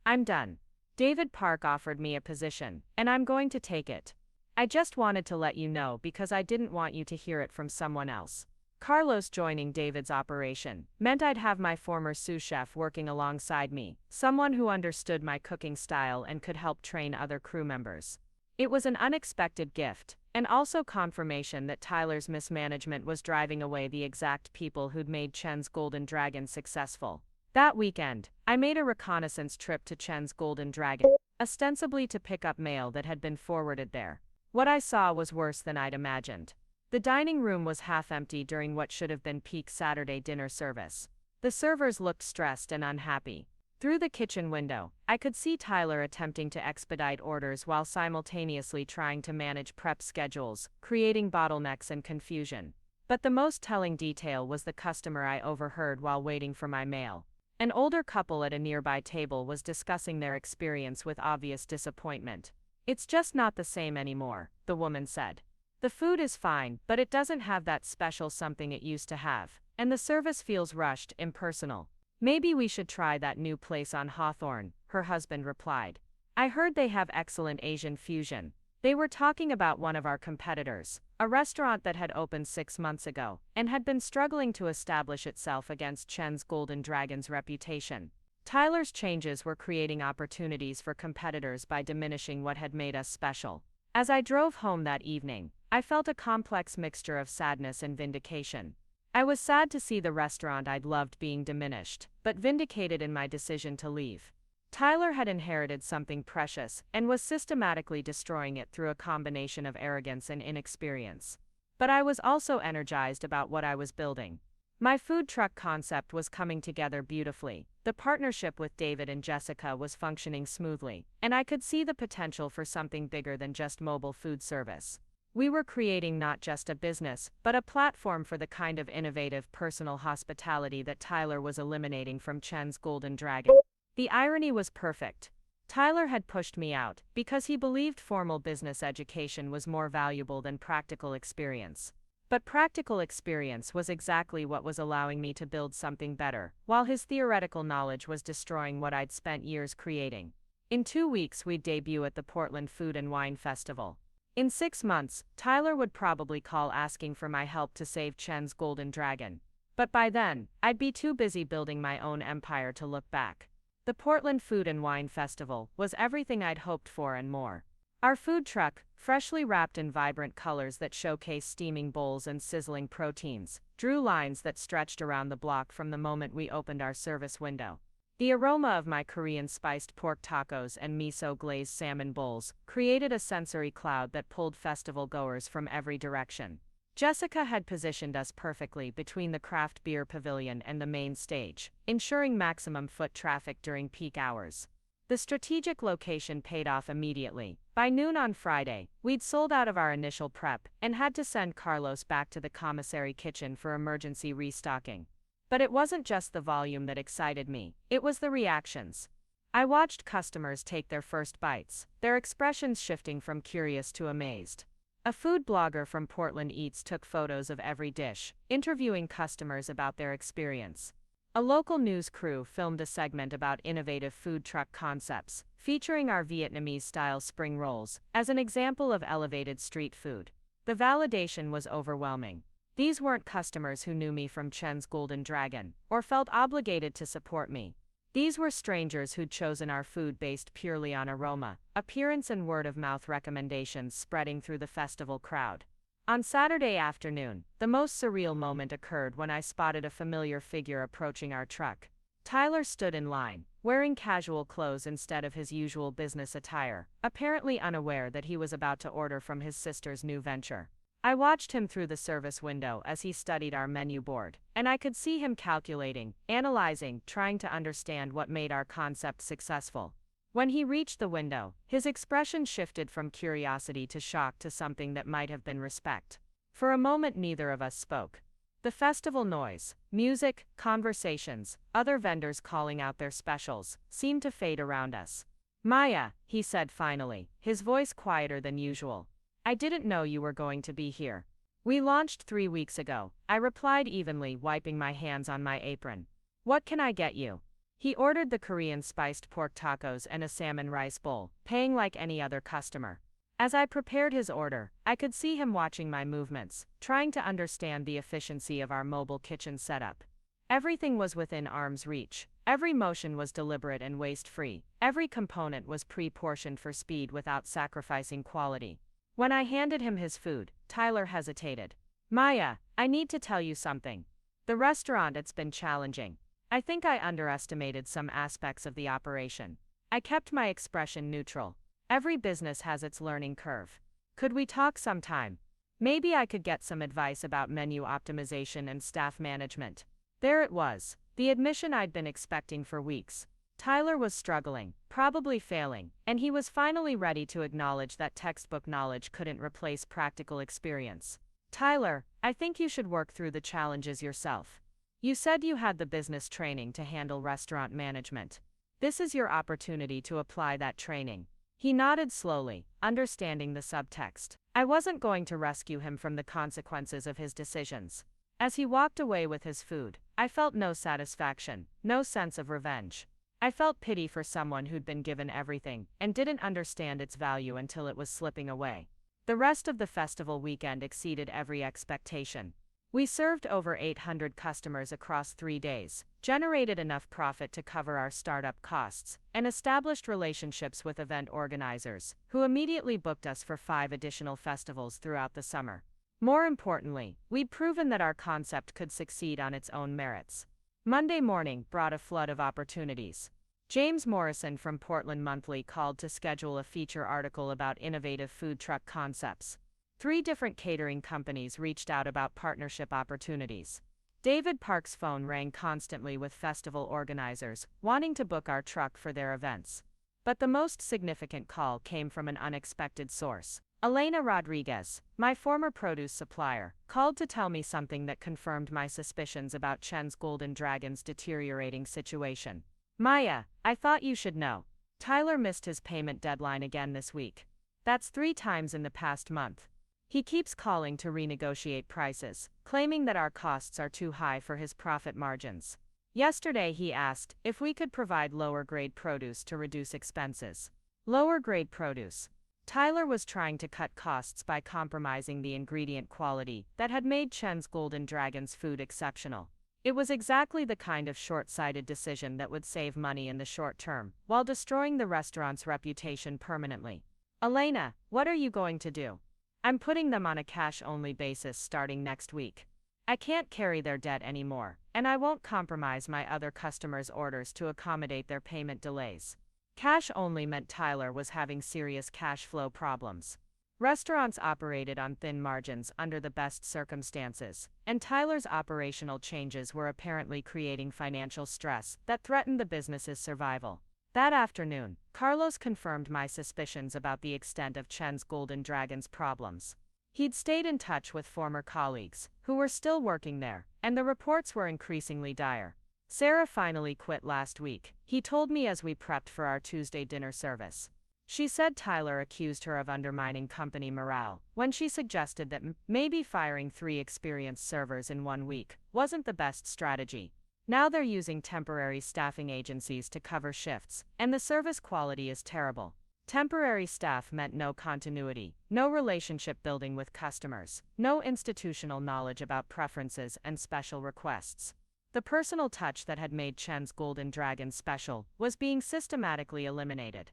"I'm done. David Park offered me a position, and I'm going to take it. I just wanted to let you know because I didn't want you to hear it from someone else." Carlos joining David's operation meant I'd have my former sous chef working alongside me, someone who understood my cooking style and could help train other crew members. It was an unexpected gift, and also confirmation that Tyler's mismanagement was driving away the exact people who'd made Chen's Golden Dragon successful. That weekend, I made a reconnaissance trip to Chen's Golden Dragon, ostensibly to pick up mail that had been forwarded there. What I saw was worse than I'd imagined. The dining room was half empty during what should have been peak Saturday dinner service. The servers looked stressed and unhappy. Through the kitchen window, I could see Tyler attempting to expedite orders while simultaneously trying to manage prep schedules, creating bottlenecks and confusion. But the most telling detail was the customer I overheard while waiting for my mail. An older couple at a nearby table was discussing their experience with obvious disappointment. "It's just not the same anymore," the woman said. "The food is fine, but it doesn't have that special something it used to have, and the service feels rushed, impersonal." "Maybe we should try that new place on Hawthorne," her husband replied. "I heard they have excellent Asian fusion." They were talking about one of our competitors, a restaurant that had opened 6 months ago and had been struggling to establish itself against Chen's Golden Dragon's reputation. Tyler's changes were creating opportunities for competitors by diminishing what had made us special. As I drove home that evening, I felt a complex mixture of sadness and vindication. I was sad to see the restaurant I'd loved being diminished, but vindicated in my decision to leave. Tyler had inherited something precious and was systematically destroying it through a combination of arrogance and inexperience. But I was also energized about what I was building. My food truck concept was coming together beautifully, the partnership with David and Jessica was functioning smoothly, and I could see the potential for something bigger than just mobile food service. We were creating not just a business, but a platform for the kind of innovative personal hospitality that Tyler was eliminating from Chen's Golden Dragon. The irony was perfect. Tyler had pushed me out because he believed formal business education was more valuable than practical experience. But practical experience was exactly what was allowing me to build something better, while his theoretical knowledge was destroying what I'd spent years creating. In 2 weeks we'd debut at the Portland Food and Wine Festival. In 6 months, Tyler would probably call asking for my help to save Chen's Golden Dragon. But by then, I'd be too busy building my own empire to look back. The Portland Food and Wine Festival was everything I'd hoped for and more. Our food truck, freshly wrapped in vibrant colors that showcased steaming bowls and sizzling proteins, drew lines that stretched around the block from the moment we opened our service window. The aroma of my Korean spiced pork tacos and miso-glazed salmon bowls created a sensory cloud that pulled festival goers from every direction. Jessica had positioned us perfectly between the craft beer pavilion and the main stage, ensuring maximum foot traffic during peak hours. The strategic location paid off immediately. By noon on Friday, we'd sold out of our initial prep and had to send Carlos back to the commissary kitchen for emergency restocking. But it wasn't just the volume that excited me, it was the reactions. I watched customers take their first bites, their expressions shifting from curious to amazed. A food blogger from Portland Eats took photos of every dish, interviewing customers about their experience. A local news crew filmed a segment about innovative food truck concepts, featuring our Vietnamese-style spring rolls as an example of elevated street food. The validation was overwhelming. These weren't customers who knew me from Chen's Golden Dragon or felt obligated to support me. These were strangers who'd chosen our food based purely on aroma, appearance, and word-of-mouth recommendations spreading through the festival crowd. On Saturday afternoon, the most surreal moment occurred when I spotted a familiar figure approaching our truck. Tyler stood in line, wearing casual clothes instead of his usual business attire, apparently unaware that he was about to order from his sister's new venture. I watched him through the service window as he studied our menu board, and I could see him calculating, analyzing, trying to understand what made our concept successful. When he reached the window, his expression shifted from curiosity to shock to something that might have been respect. For a moment, neither of us spoke. The festival noise, music, conversations, other vendors calling out their specials, seemed to fade around us. "Maya," he said finally, his voice quieter than usual. "I didn't know you were going to be here." "We launched 3 weeks ago," I replied evenly, wiping my hands on my apron. "What can I get you?" He ordered the Korean spiced pork tacos and a salmon rice bowl, paying like any other customer. As I prepared his order, I could see him watching my movements, trying to understand the efficiency of our mobile kitchen setup. Everything was within arm's reach. Every motion was deliberate and waste-free. Every component was pre-portioned for speed without sacrificing quality. When I handed him his food, Tyler hesitated. "Maya, I need to tell you something. The restaurant, it's been challenging. I think I underestimated some aspects of the operation." I kept my expression neutral. Every business has its learning curve. "Could we talk sometime? Maybe I could get some advice about menu optimization and staff management." There it was, the admission I'd been expecting for weeks. Tyler was struggling, probably failing, and he was finally ready to acknowledge that textbook knowledge couldn't replace practical experience. "Tyler, I think you should work through the challenges yourself. You said you had the business training to handle restaurant management. This is your opportunity to apply that training." He nodded slowly, understanding the subtext. I wasn't going to rescue him from the consequences of his decisions. As he walked away with his food, I felt no satisfaction, no sense of revenge. I felt pity for someone who'd been given everything and didn't understand its value until it was slipping away. The rest of the festival weekend exceeded every expectation. We served over 800 customers across 3 days, generated enough profit to cover our startup costs, and established relationships with event organizers, who immediately booked us for 5 additional festivals throughout the summer. More importantly, we'd proven that our concept could succeed on its own merits. Monday morning brought a flood of opportunities. James Morrison from Portland Monthly called to schedule a feature article about innovative food truck concepts. 3 different catering companies reached out about partnership opportunities. David Park's phone rang constantly with festival organizers, wanting to book our truck for their events. But the most significant call came from an unexpected source. Elena Rodriguez, my former produce supplier, called to tell me something that confirmed my suspicions about Chen's Golden Dragon's deteriorating situation. "Maya, I thought you should know. Tyler missed his payment deadline again this week. That's 3 times in the past month. He keeps calling to renegotiate prices, claiming that our costs are too high for his profit margins. Yesterday he asked if we could provide lower-grade produce to reduce expenses." Lower-grade produce. Tyler was trying to cut costs by compromising the ingredient quality that had made Chen's Golden Dragon's food exceptional. It was exactly the kind of short-sighted decision that would save money in the short term, while destroying the restaurant's reputation permanently. "Elena, what are you going to do?" "I'm putting them on a cash-only basis starting next week. I can't carry their debt anymore, and I won't compromise my other customers' orders to accommodate their payment delays." Cash only meant Tyler was having serious cash flow problems. Restaurants operated on thin margins under the best circumstances, and Tyler's operational changes were apparently creating financial stress that threatened the business's survival. That afternoon, Carlos confirmed my suspicions about the extent of Chen's Golden Dragon's problems. He'd stayed in touch with former colleagues, who were still working there, and the reports were increasingly dire. Sarah finally quit last week, he told me as we prepped for our Tuesday dinner service. She said Tyler accused her of undermining company morale when she suggested that maybe firing 3 experienced servers in 1 week wasn't the best strategy. Now they're using temporary staffing agencies to cover shifts, and the service quality is terrible. Temporary staff meant no continuity, no relationship building with customers, no institutional knowledge about preferences and special requests. The personal touch that had made Chen's Golden Dragon special was being systematically eliminated.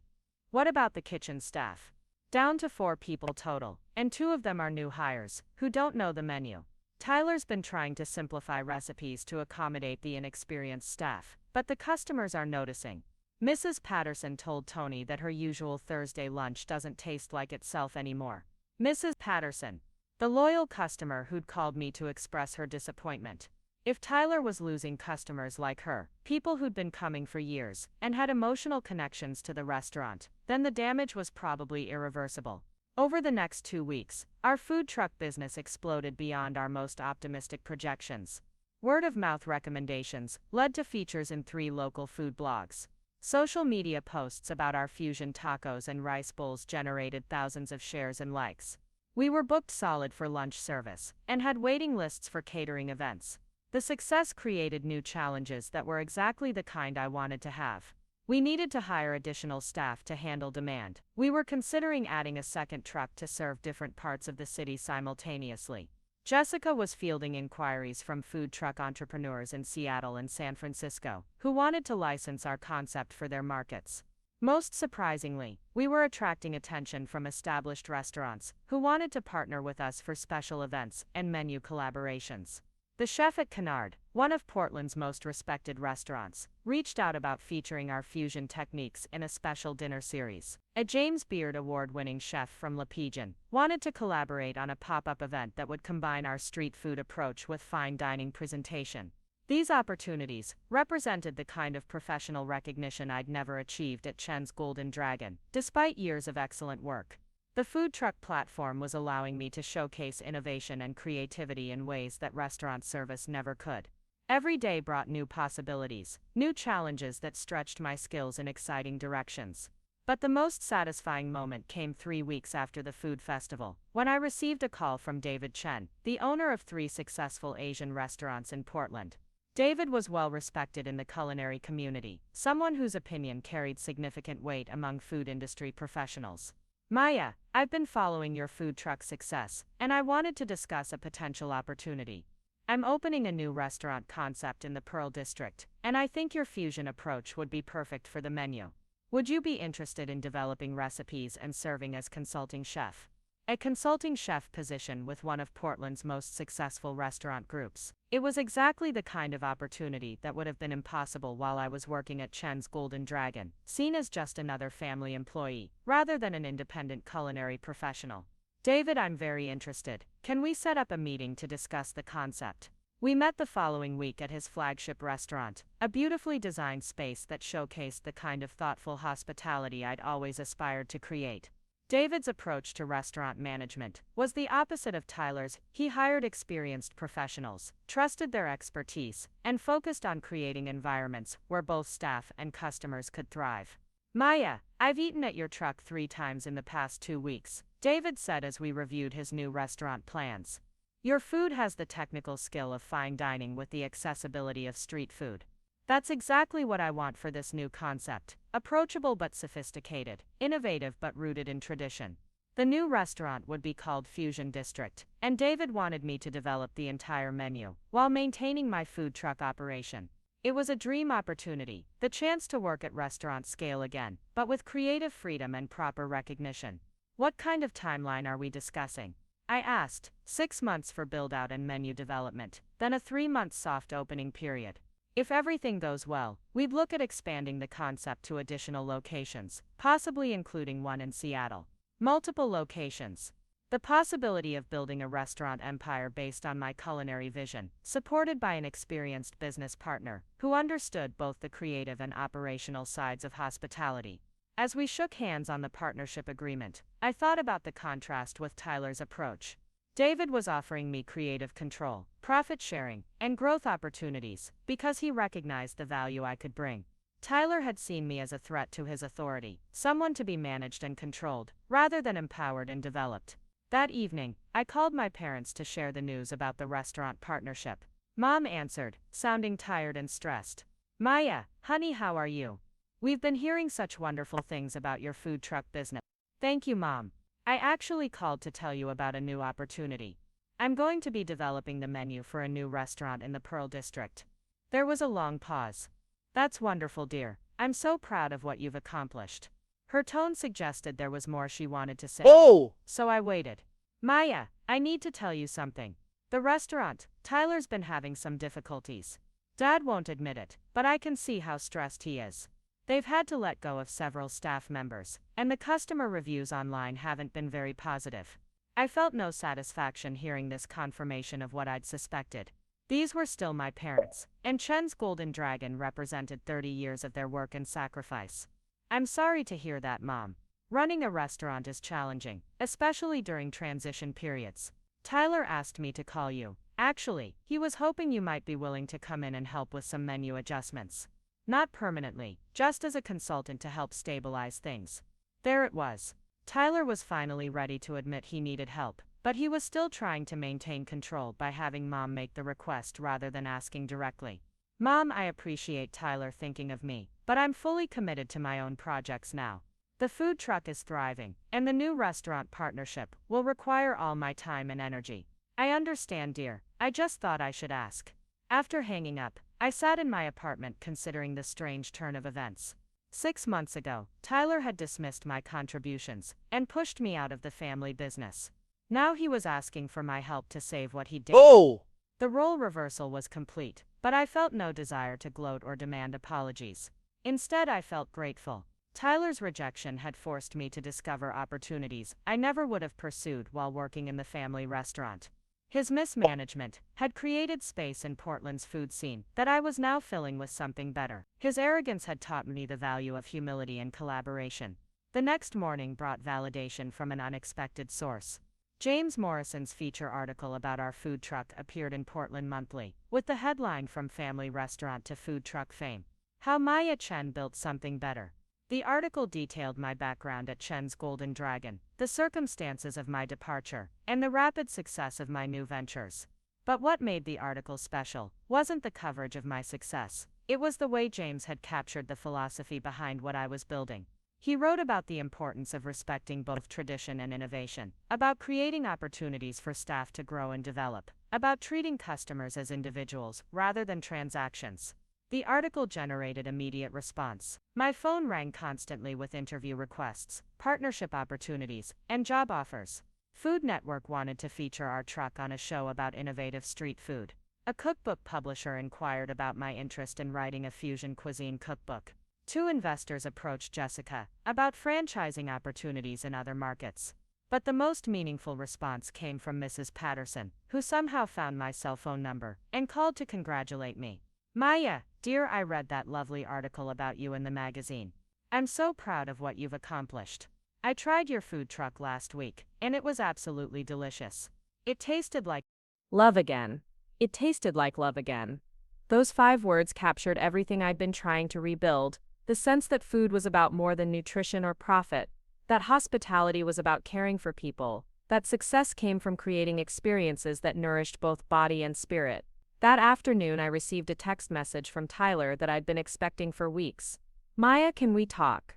What about the kitchen staff? Down to 4 people total, and 2 of them are new hires, who don't know the menu. Tyler's been trying to simplify recipes to accommodate the inexperienced staff, but the customers are noticing. Mrs. Patterson told Tony that her usual Thursday lunch doesn't taste like itself anymore. Mrs. Patterson, the loyal customer who'd called me to express her disappointment. If Tyler was losing customers like her, people who'd been coming for years, and had emotional connections to the restaurant, then the damage was probably irreversible. Over the next 2 weeks, our food truck business exploded beyond our most optimistic projections. Word-of-mouth recommendations led to features in 3 local food blogs. Social media posts about our fusion tacos and rice bowls generated thousands of shares and likes. We were booked solid for lunch service, and had waiting lists for catering events. The success created new challenges that were exactly the kind I wanted to have. We needed to hire additional staff to handle demand. We were considering adding a second truck to serve different parts of the city simultaneously. Jessica was fielding inquiries from food truck entrepreneurs in Seattle and San Francisco, who wanted to license our concept for their markets. Most surprisingly, we were attracting attention from established restaurants, who wanted to partner with us for special events and menu collaborations. The chef at Canard, one of Portland's most respected restaurants, reached out about featuring our fusion techniques in a special dinner series. A James Beard Award-winning chef from Le Pigeon wanted to collaborate on a pop-up event that would combine our street food approach with fine dining presentation. These opportunities represented the kind of professional recognition I'd never achieved at Chen's Golden Dragon, despite years of excellent work. The food truck platform was allowing me to showcase innovation and creativity in ways that restaurant service never could. Every day brought new possibilities, new challenges that stretched my skills in exciting directions. But the most satisfying moment came 3 weeks after the food festival, when I received a call from David Chen, the owner of 3 successful Asian restaurants in Portland. David was well respected in the culinary community, someone whose opinion carried significant weight among food industry professionals. Maya, I've been following your food truck success, and I wanted to discuss a potential opportunity. I'm opening a new restaurant concept in the Pearl District, and I think your fusion approach would be perfect for the menu. Would you be interested in developing recipes and serving as consulting chef? A consulting chef position with one of Portland's most successful restaurant groups. It was exactly the kind of opportunity that would have been impossible while I was working at Chen's Golden Dragon, seen as just another family employee, rather than an independent culinary professional. David, I'm very interested. Can we set up a meeting to discuss the concept? We met the following week at his flagship restaurant, a beautifully designed space that showcased the kind of thoughtful hospitality I'd always aspired to create. David's approach to restaurant management was the opposite of Tyler's. He hired experienced professionals, trusted their expertise, and focused on creating environments where both staff and customers could thrive. Maya, I've eaten at your truck 3 times in the past 2 weeks, David said as we reviewed his new restaurant plans. Your food has the technical skill of fine dining with the accessibility of street food. That's exactly what I want for this new concept, approachable but sophisticated, innovative but rooted in tradition. The new restaurant would be called Fusion District, and David wanted me to develop the entire menu, while maintaining my food truck operation. It was a dream opportunity, the chance to work at restaurant scale again, but with creative freedom and proper recognition. What kind of timeline are we discussing? I asked. 6 months for build-out and menu development, then a 3-month soft opening period. If everything goes well, we'd look at expanding the concept to additional locations, possibly including one in Seattle. Multiple locations. The possibility of building a restaurant empire based on my culinary vision, supported by an experienced business partner, who understood both the creative and operational sides of hospitality. As we shook hands on the partnership agreement, I thought about the contrast with Tyler's approach. David was offering me creative control, profit sharing, and growth opportunities because he recognized the value I could bring. Tyler had seen me as a threat to his authority, someone to be managed and controlled, rather than empowered and developed. That evening, I called my parents to share the news about the restaurant partnership. Mom answered, sounding tired and stressed. Maya, honey, how are you? We've been hearing such wonderful things about your food truck business. Thank you, Mom. I actually called to tell you about a new opportunity. I'm going to be developing the menu for a new restaurant in the Pearl District. There was a long pause. That's wonderful, dear. I'm so proud of what you've accomplished. Her tone suggested there was more she wanted to say. Oh! So I waited. Maya, I need to tell you something. The restaurant, Tyler's been having some difficulties. Dad won't admit it, but I can see how stressed he is. They've had to let go of several staff members, and the customer reviews online haven't been very positive. I felt no satisfaction hearing this confirmation of what I'd suspected. These were still my parents, and Chen's Golden Dragon represented 30 years of their work and sacrifice. I'm sorry to hear that, Mom. Running a restaurant is challenging, especially during transition periods. Tyler asked me to call you. Actually, he was hoping you might be willing to come in and help with some menu adjustments. Not permanently, just as a consultant to help stabilize things. There it was. Tyler was finally ready to admit he needed help, but he was still trying to maintain control by having Mom make the request rather than asking directly. Mom, I appreciate Tyler thinking of me, but I'm fully committed to my own projects now. The food truck is thriving, and the new restaurant partnership will require all my time and energy. I understand, dear. I just thought I should ask. After hanging up, I sat in my apartment considering the strange turn of events. 6 months ago, Tyler had dismissed my contributions and pushed me out of the family business. Now he was asking for my help to save what he did. Oh! The role reversal was complete, but I felt no desire to gloat or demand apologies. Instead, I felt grateful. Tyler's rejection had forced me to discover opportunities I never would have pursued while working in the family restaurant. His mismanagement had created space in Portland's food scene that I was now filling with something better. His arrogance had taught me the value of humility and collaboration. The next morning brought validation from an unexpected source. James Morrison's feature article about our food truck appeared in Portland Monthly, with the headline "From Family Restaurant to Food Truck Fame: How Maya Chen Built Something Better." The article detailed my background at Chen's Golden Dragon, the circumstances of my departure, and the rapid success of my new ventures. But what made the article special wasn't the coverage of my success. It was the way James had captured the philosophy behind what I was building. He wrote about the importance of respecting both tradition and innovation, about creating opportunities for staff to grow and develop, about treating customers as individuals rather than transactions. The article generated immediate response. My phone rang constantly with interview requests, partnership opportunities, and job offers. Food Network wanted to feature our truck on a show about innovative street food. A cookbook publisher inquired about my interest in writing a fusion cuisine cookbook. 2 investors approached Jessica about franchising opportunities in other markets. But the most meaningful response came from Mrs. Patterson, who somehow found my cell phone number and called to congratulate me. Maya, dear, I read that lovely article about you in the magazine. I'm so proud of what you've accomplished. I tried your food truck last week, and it was absolutely delicious. It tasted like Love again. It tasted like love again. Those 5 words captured everything I'd been trying to rebuild, the sense that food was about more than nutrition or profit, that hospitality was about caring for people, that success came from creating experiences that nourished both body and spirit. That afternoon, I received a text message from Tyler that I'd been expecting for weeks. Maya, can we talk?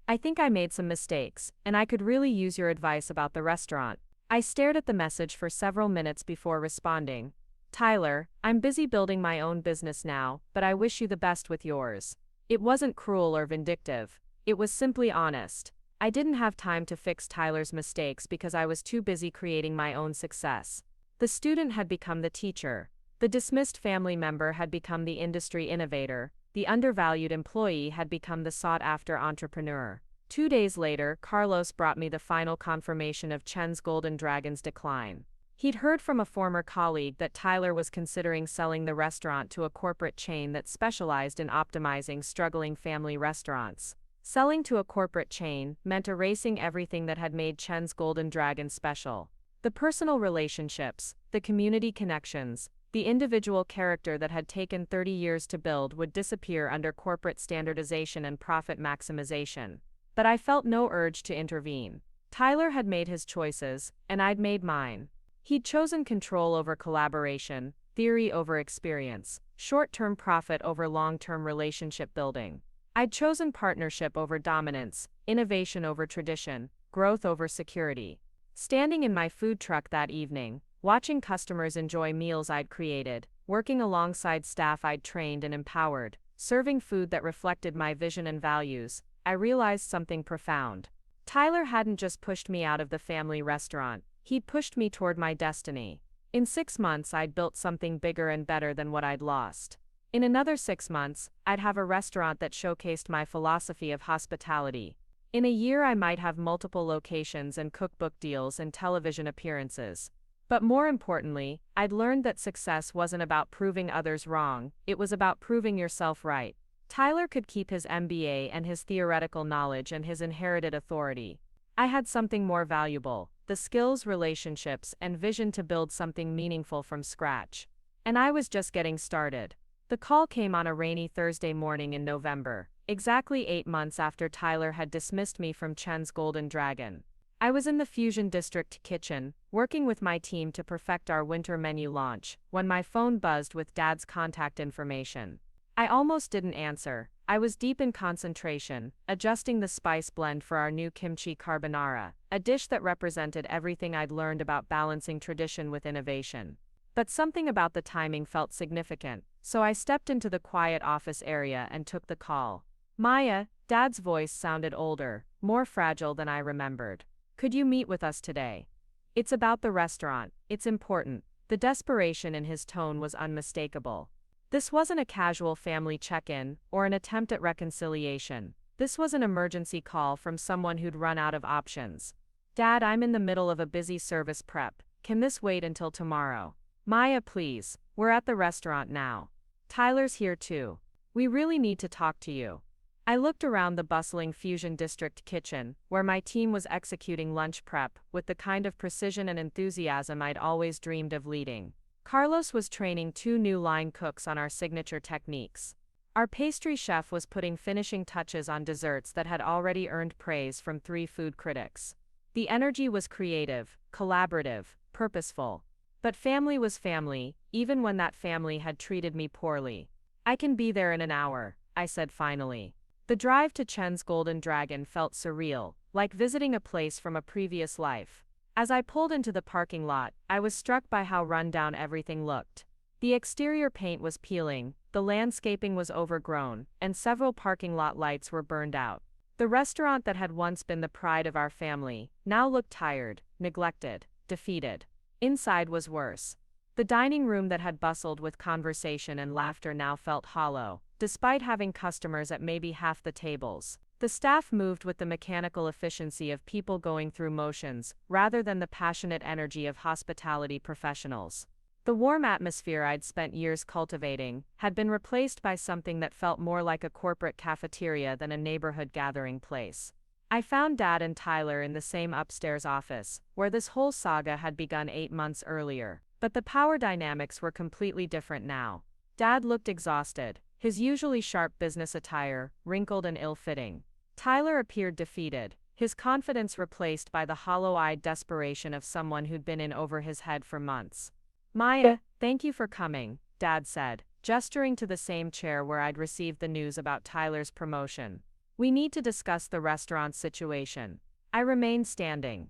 I think I made some mistakes, and I could really use your advice about the restaurant. I stared at the message for several minutes before responding. Tyler, I'm busy building my own business now, but I wish you the best with yours. It wasn't cruel or vindictive. It was simply honest. I didn't have time to fix Tyler's mistakes because I was too busy creating my own success. The student had become the teacher. The dismissed family member had become the industry innovator. The undervalued employee had become the sought-after entrepreneur. 2 days later, Carlos brought me the final confirmation of Chen's Golden Dragon's decline. He'd heard from a former colleague that Tyler was considering selling the restaurant to a corporate chain that specialized in optimizing struggling family restaurants. Selling to a corporate chain meant erasing everything that had made Chen's Golden Dragon special. The personal relationships, the community connections, the individual character that had taken 30 years to build would disappear under corporate standardization and profit maximization. But I felt no urge to intervene. Tyler had made his choices, and I'd made mine. He'd chosen control over collaboration, theory over experience, short-term profit over long-term relationship building. I'd chosen partnership over dominance, innovation over tradition, growth over security. Standing in my food truck that evening, watching customers enjoy meals I'd created, working alongside staff I'd trained and empowered, serving food that reflected my vision and values, I realized something profound. Tyler hadn't just pushed me out of the family restaurant, he'd pushed me toward my destiny. In 6 months, I'd built something bigger and better than what I'd lost. In another 6 months, I'd have a restaurant that showcased my philosophy of hospitality. In a year, I might have multiple locations and cookbook deals and television appearances. But more importantly, I'd learned that success wasn't about proving others wrong, it was about proving yourself right. Tyler could keep his MBA and his theoretical knowledge and his inherited authority. I had something more valuable, the skills, relationships, and vision to build something meaningful from scratch. And I was just getting started. The call came on a rainy Thursday morning in November, exactly 8 months after Tyler had dismissed me from Chen's Golden Dragon. I was in the Fusion District kitchen, working with my team to perfect our winter menu launch, when my phone buzzed with Dad's contact information. I almost didn't answer. I was deep in concentration, adjusting the spice blend for our new kimchi carbonara, a dish that represented everything I'd learned about balancing tradition with innovation. But something about the timing felt significant, so I stepped into the quiet office area and took the call. Maya, Dad's voice sounded older, more fragile than I remembered. Could you meet with us today? It's about the restaurant, it's important. The desperation in his tone was unmistakable. This wasn't a casual family check-in, or an attempt at reconciliation. This was an emergency call from someone who'd run out of options. Dad, I'm in the middle of a busy service prep. Can this wait until tomorrow? Maya, please, we're at the restaurant now. Tyler's here too. We really need to talk to you. I looked around the bustling Fusion District kitchen, where my team was executing lunch prep, with the kind of precision and enthusiasm I'd always dreamed of leading. Carlos was training 2 new line cooks on our signature techniques. Our pastry chef was putting finishing touches on desserts that had already earned praise from 3 food critics. The energy was creative, collaborative, purposeful. But family was family, even when that family had treated me poorly. I can be there in an hour, I said finally. The drive to Chen's Golden Dragon felt surreal, like visiting a place from a previous life. As I pulled into the parking lot, I was struck by how run-down everything looked. The exterior paint was peeling, the landscaping was overgrown, and several parking lot lights were burned out. The restaurant that had once been the pride of our family now looked tired, neglected, defeated. Inside was worse. The dining room that had bustled with conversation and laughter now felt hollow, despite having customers at maybe half the tables. The staff moved with the mechanical efficiency of people going through motions, rather than the passionate energy of hospitality professionals. The warm atmosphere I'd spent years cultivating had been replaced by something that felt more like a corporate cafeteria than a neighborhood gathering place. I found Dad and Tyler in the same upstairs office, where this whole saga had begun 8 months earlier. But the power dynamics were completely different now. Dad looked exhausted, his usually sharp business attire wrinkled and ill-fitting. Tyler appeared defeated, his confidence replaced by the hollow-eyed desperation of someone who'd been in over his head for months. Maya, thank you for coming, Dad said, gesturing to the same chair where I'd received the news about Tyler's promotion. We need to discuss the restaurant's situation. I remained standing.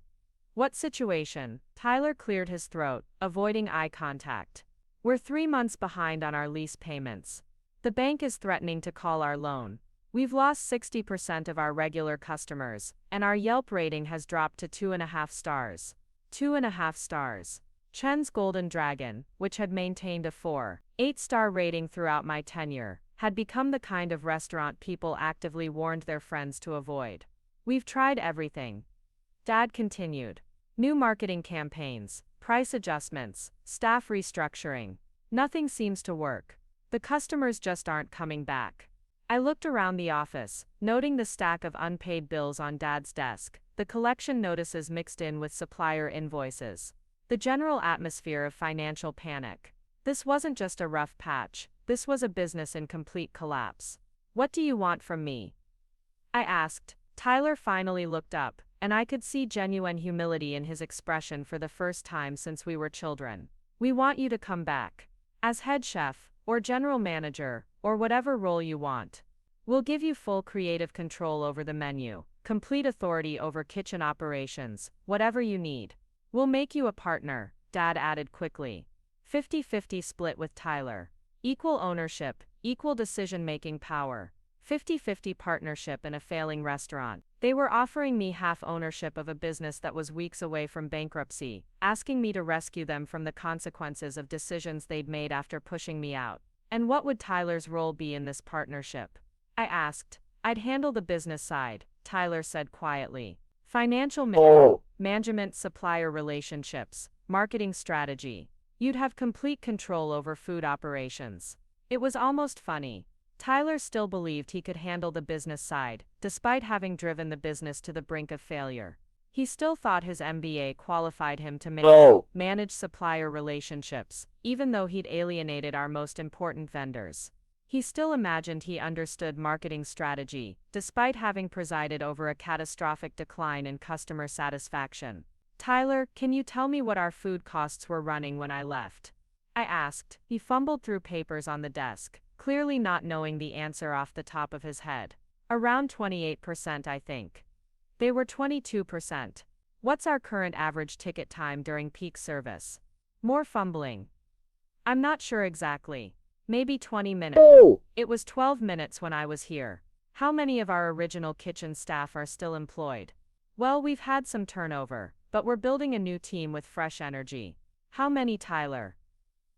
What situation? Tyler cleared his throat, avoiding eye contact. We're 3 months behind on our lease payments. The bank is threatening to call our loan. We've lost 60% of our regular customers, and our Yelp rating has dropped to 2.5 stars. 2.5 stars. Chen's Golden Dragon, which had maintained a 4.8-star rating throughout my tenure, had become the kind of restaurant people actively warned their friends to avoid. We've tried everything. Dad continued. New marketing campaigns, price adjustments, staff restructuring. Nothing seems to work. The customers just aren't coming back. I looked around the office, noting the stack of unpaid bills on Dad's desk, the collection notices mixed in with supplier invoices. The general atmosphere of financial panic. This wasn't just a rough patch, this was a business in complete collapse. "What do you want from me?" I asked. Tyler finally looked up, and I could see genuine humility in his expression for the first time since we were children. "We want you to come back. As head chef, or general manager, or whatever role you want. We'll give you full creative control over the menu, complete authority over kitchen operations, whatever you need. We'll make you a partner," Dad added quickly. 50-50 split with Tyler. Equal ownership, equal decision-making power. 50-50 partnership in a failing restaurant. They were offering me half ownership of a business that was weeks away from bankruptcy, asking me to rescue them from the consequences of decisions they'd made after pushing me out. And what would Tyler's role be in this partnership? I asked. "I'd handle the business side," Tyler said quietly. "Financial management, supplier relationships, marketing strategy. You'd have complete control over food operations." It was almost funny. Tyler still believed he could handle the business side, despite having driven the business to the brink of failure. He still thought his MBA qualified him to manage supplier relationships, even though he'd alienated our most important vendors. He still imagined he understood marketing strategy, despite having presided over a catastrophic decline in customer satisfaction. "Tyler, can you tell me what our food costs were running when I left?" I asked. He fumbled through papers on the desk, clearly not knowing the answer off the top of his head. "Around 28%, I think." "They were 22%. What's our current average ticket time during peak service?" More fumbling. "I'm not sure exactly. Maybe 20 minutes. It was 12 minutes when I was here." "How many of our original kitchen staff are still employed?" "Well, we've had some turnover, but we're building a new team with fresh energy." "How many, Tyler?"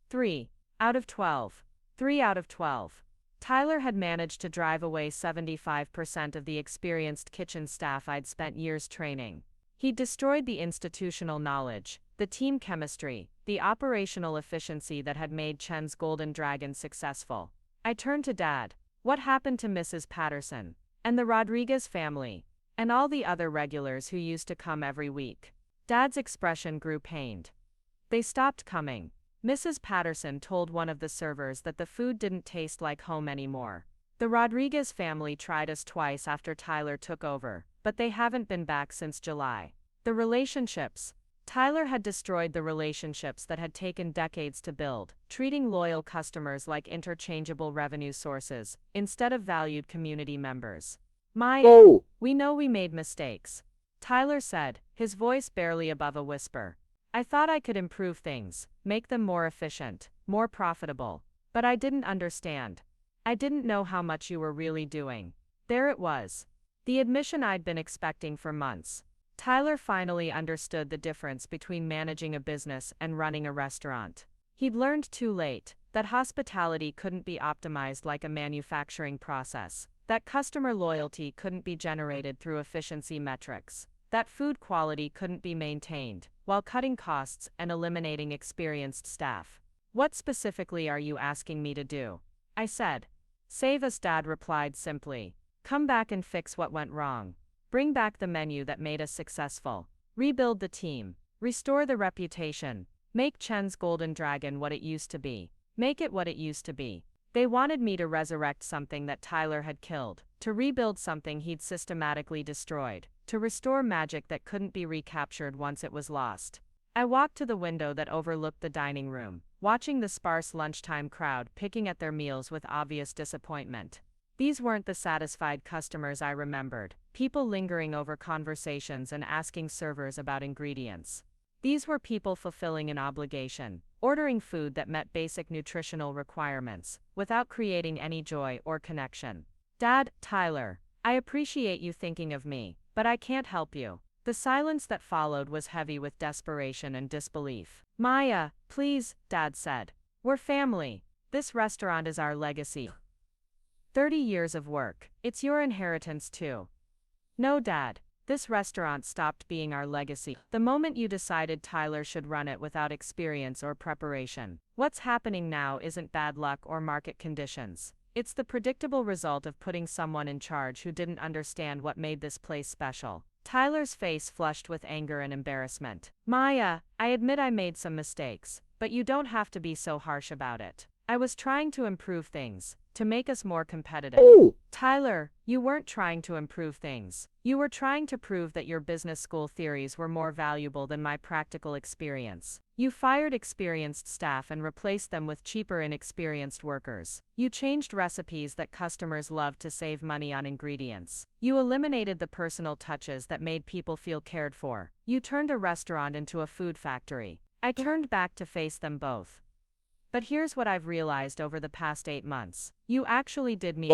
3 out of 12. 3 out of 12. Tyler had managed to drive away 75% of the experienced kitchen staff I'd spent years training. He'd destroyed the institutional knowledge, the team chemistry, the operational efficiency that had made Chen's Golden Dragon successful. I turned to Dad. "What happened to Mrs. Patterson? And the Rodriguez family? And all the other regulars who used to come every week?" Dad's expression grew pained. "They stopped coming. Mrs. Patterson told one of the servers that the food didn't taste like home anymore. The Rodriguez family tried us twice after Tyler took over, but they haven't been back since July." The relationships. Tyler had destroyed the relationships that had taken decades to build, treating loyal customers like interchangeable revenue sources, instead of valued community members. We know we made mistakes," Tyler said, his voice barely above a whisper. "I thought I could improve things, make them more efficient, more profitable. But I didn't understand. I didn't know how much you were really doing." There it was. The admission I'd been expecting for months. Tyler finally understood the difference between managing a business and running a restaurant. He'd learned too late that hospitality couldn't be optimized like a manufacturing process, that customer loyalty couldn't be generated through efficiency metrics, that food quality couldn't be maintained while cutting costs and eliminating experienced staff. "What specifically are you asking me to do?" I said. "Save us," Dad replied simply. "Come back and fix what went wrong. Bring back the menu that made us successful. Rebuild the team. Restore the reputation. Make Chen's Golden Dragon what it used to be. Make it what it used to be." They wanted me to resurrect something that Tyler had killed, to rebuild something he'd systematically destroyed, to restore magic that couldn't be recaptured once it was lost. I walked to the window that overlooked the dining room, watching the sparse lunchtime crowd picking at their meals with obvious disappointment. These weren't the satisfied customers I remembered, people lingering over conversations and asking servers about ingredients. These were people fulfilling an obligation, ordering food that met basic nutritional requirements, without creating any joy or connection. "Dad, Tyler, I appreciate you thinking of me, but I can't help you." The silence that followed was heavy with desperation and disbelief. "Maya, please," Dad said. "We're family. This restaurant is our legacy. 30 years of work. It's your inheritance too." "No, Dad. This restaurant stopped being our legacy the moment you decided Tyler should run it without experience or preparation. What's happening now isn't bad luck or market conditions. It's the predictable result of putting someone in charge who didn't understand what made this place special." Tyler's face flushed with anger and embarrassment. Maya, I admit I made some mistakes, but you don't have to be so harsh about it. I was trying to improve things, to make us more competitive. Tyler, you weren't trying to improve things. You were trying to prove that your business school theories were more valuable than my practical experience. You fired experienced staff and replaced them with cheaper, inexperienced workers. You changed recipes that customers loved to save money on ingredients. You eliminated the personal touches that made people feel cared for. You turned a restaurant into a food factory. I turned back to face them both. But here's what I've realized over the past 8 months. You actually did me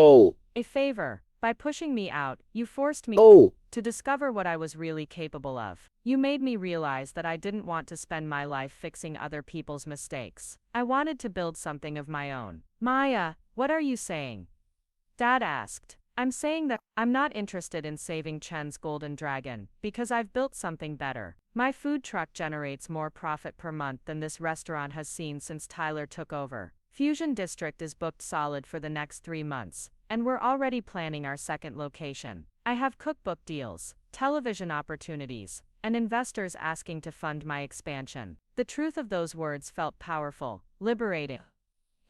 a favor. By pushing me out, you forced me to discover what I was really capable of. You made me realize that I didn't want to spend my life fixing other people's mistakes. I wanted to build something of my own. Maya, what are you saying? Dad asked. I'm saying that I'm not interested in saving Chen's golden dragon, because I've built something better. My food truck generates more profit per month than this restaurant has seen since Tyler took over. Fusion District is booked solid for the next 3 months, and we're already planning our second location. I have cookbook deals, television opportunities, and investors asking to fund my expansion. The truth of those words felt powerful, liberating.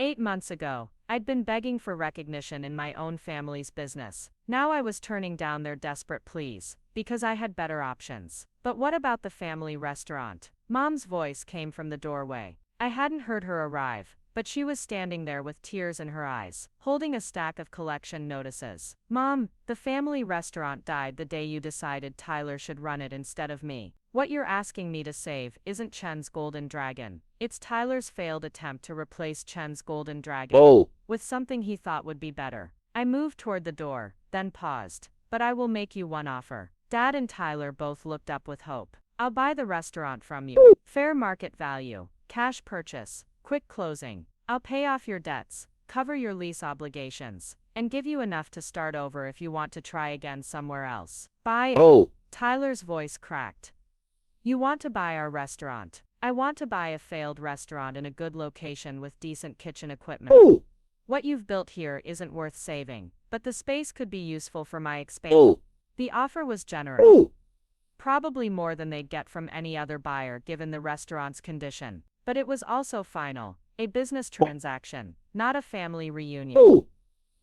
8 months ago, I'd been begging for recognition in my own family's business. Now I was turning down their desperate pleas, because I had better options. But what about the family restaurant? Mom's voice came from the doorway. I hadn't heard her arrive, but she was standing there with tears in her eyes, holding a stack of collection notices. Mom, the family restaurant died the day you decided Tyler should run it instead of me. What you're asking me to save isn't Chen's golden dragon. It's Tyler's failed attempt to replace Chen's golden dragon with something he thought would be better. I moved toward the door, then paused. But I will make you one offer. Dad and Tyler both looked up with hope. I'll buy the restaurant from you. Fair market value, cash purchase, quick closing. I'll pay off your debts, cover your lease obligations, and give you enough to start over if you want to try again somewhere else. Buy it. Tyler's voice cracked. You want to buy our restaurant? I want to buy a failed restaurant in a good location with decent kitchen equipment. What you've built here isn't worth saving, but the space could be useful for my expansion. The offer was generous. Probably more than they'd get from any other buyer given the restaurant's condition. But it was also final, a business transaction, not a family reunion.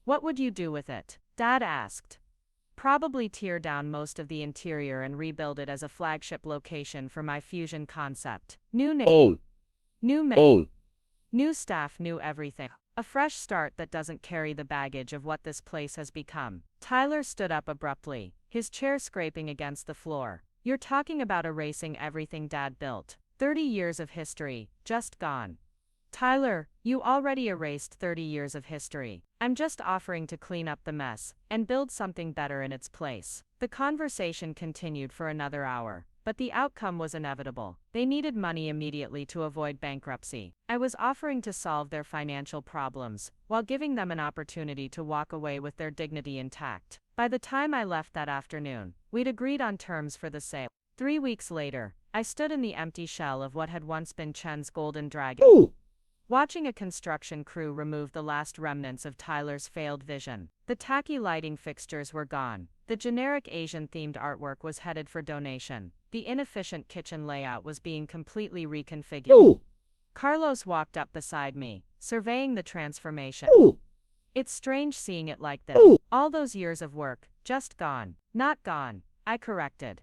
What would you do with it? Dad asked. Probably tear down most of the interior and rebuild it as a flagship location for my fusion concept. New name, new menu, new staff, new everything. A fresh start that doesn't carry the baggage of what this place has become. Tyler stood up abruptly, his chair scraping against the floor. You're talking about erasing everything Dad built. 30 years of history, just gone. Tyler, you already erased 30 years of history. I'm just offering to clean up the mess and build something better in its place. The conversation continued for another hour, but the outcome was inevitable. They needed money immediately to avoid bankruptcy. I was offering to solve their financial problems, while giving them an opportunity to walk away with their dignity intact. By the time I left that afternoon, we'd agreed on terms for the sale. 3 weeks later, I stood in the empty shell of what had once been Chen's golden dragon, watching a construction crew remove the last remnants of Tyler's failed vision. The tacky lighting fixtures were gone. The generic Asian-themed artwork was headed for donation. The inefficient kitchen layout was being completely reconfigured. Carlos walked up beside me, surveying the transformation. It's strange seeing it like this. All those years of work, just gone. Not gone, I corrected.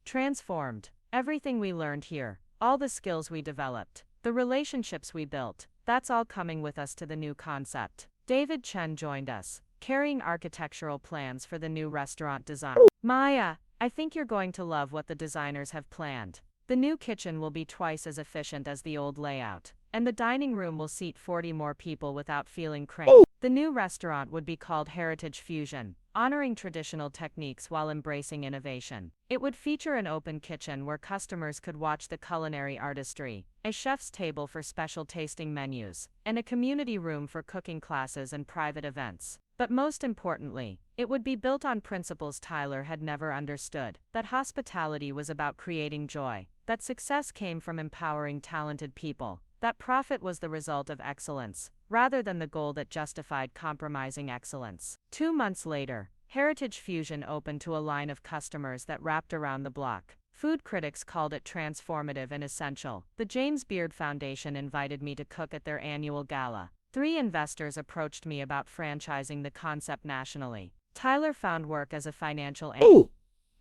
Transformed. Everything we learned here, all the skills we developed, the relationships we built, that's all coming with us to the new concept. David Chen joined us, carrying architectural plans for the new restaurant design. Maya, I think you're going to love what the designers have planned. The new kitchen will be twice as efficient as the old layout, and the dining room will seat 40 more people without feeling cramped. The new restaurant would be called Heritage Fusion, honoring traditional techniques while embracing innovation. It would feature an open kitchen where customers could watch the culinary artistry, a chef's table for special tasting menus, and a community room for cooking classes and private events. But most importantly, it would be built on principles Tyler had never understood, that hospitality was about creating joy, that success came from empowering talented people, that profit was the result of excellence, rather than the goal that justified compromising excellence. 2 months later, Heritage Fusion opened to a line of customers that wrapped around the block. Food critics called it transformative and essential. The James Beard Foundation invited me to cook at their annual gala. 3 investors approached me about franchising the concept nationally. Tyler found work as a financial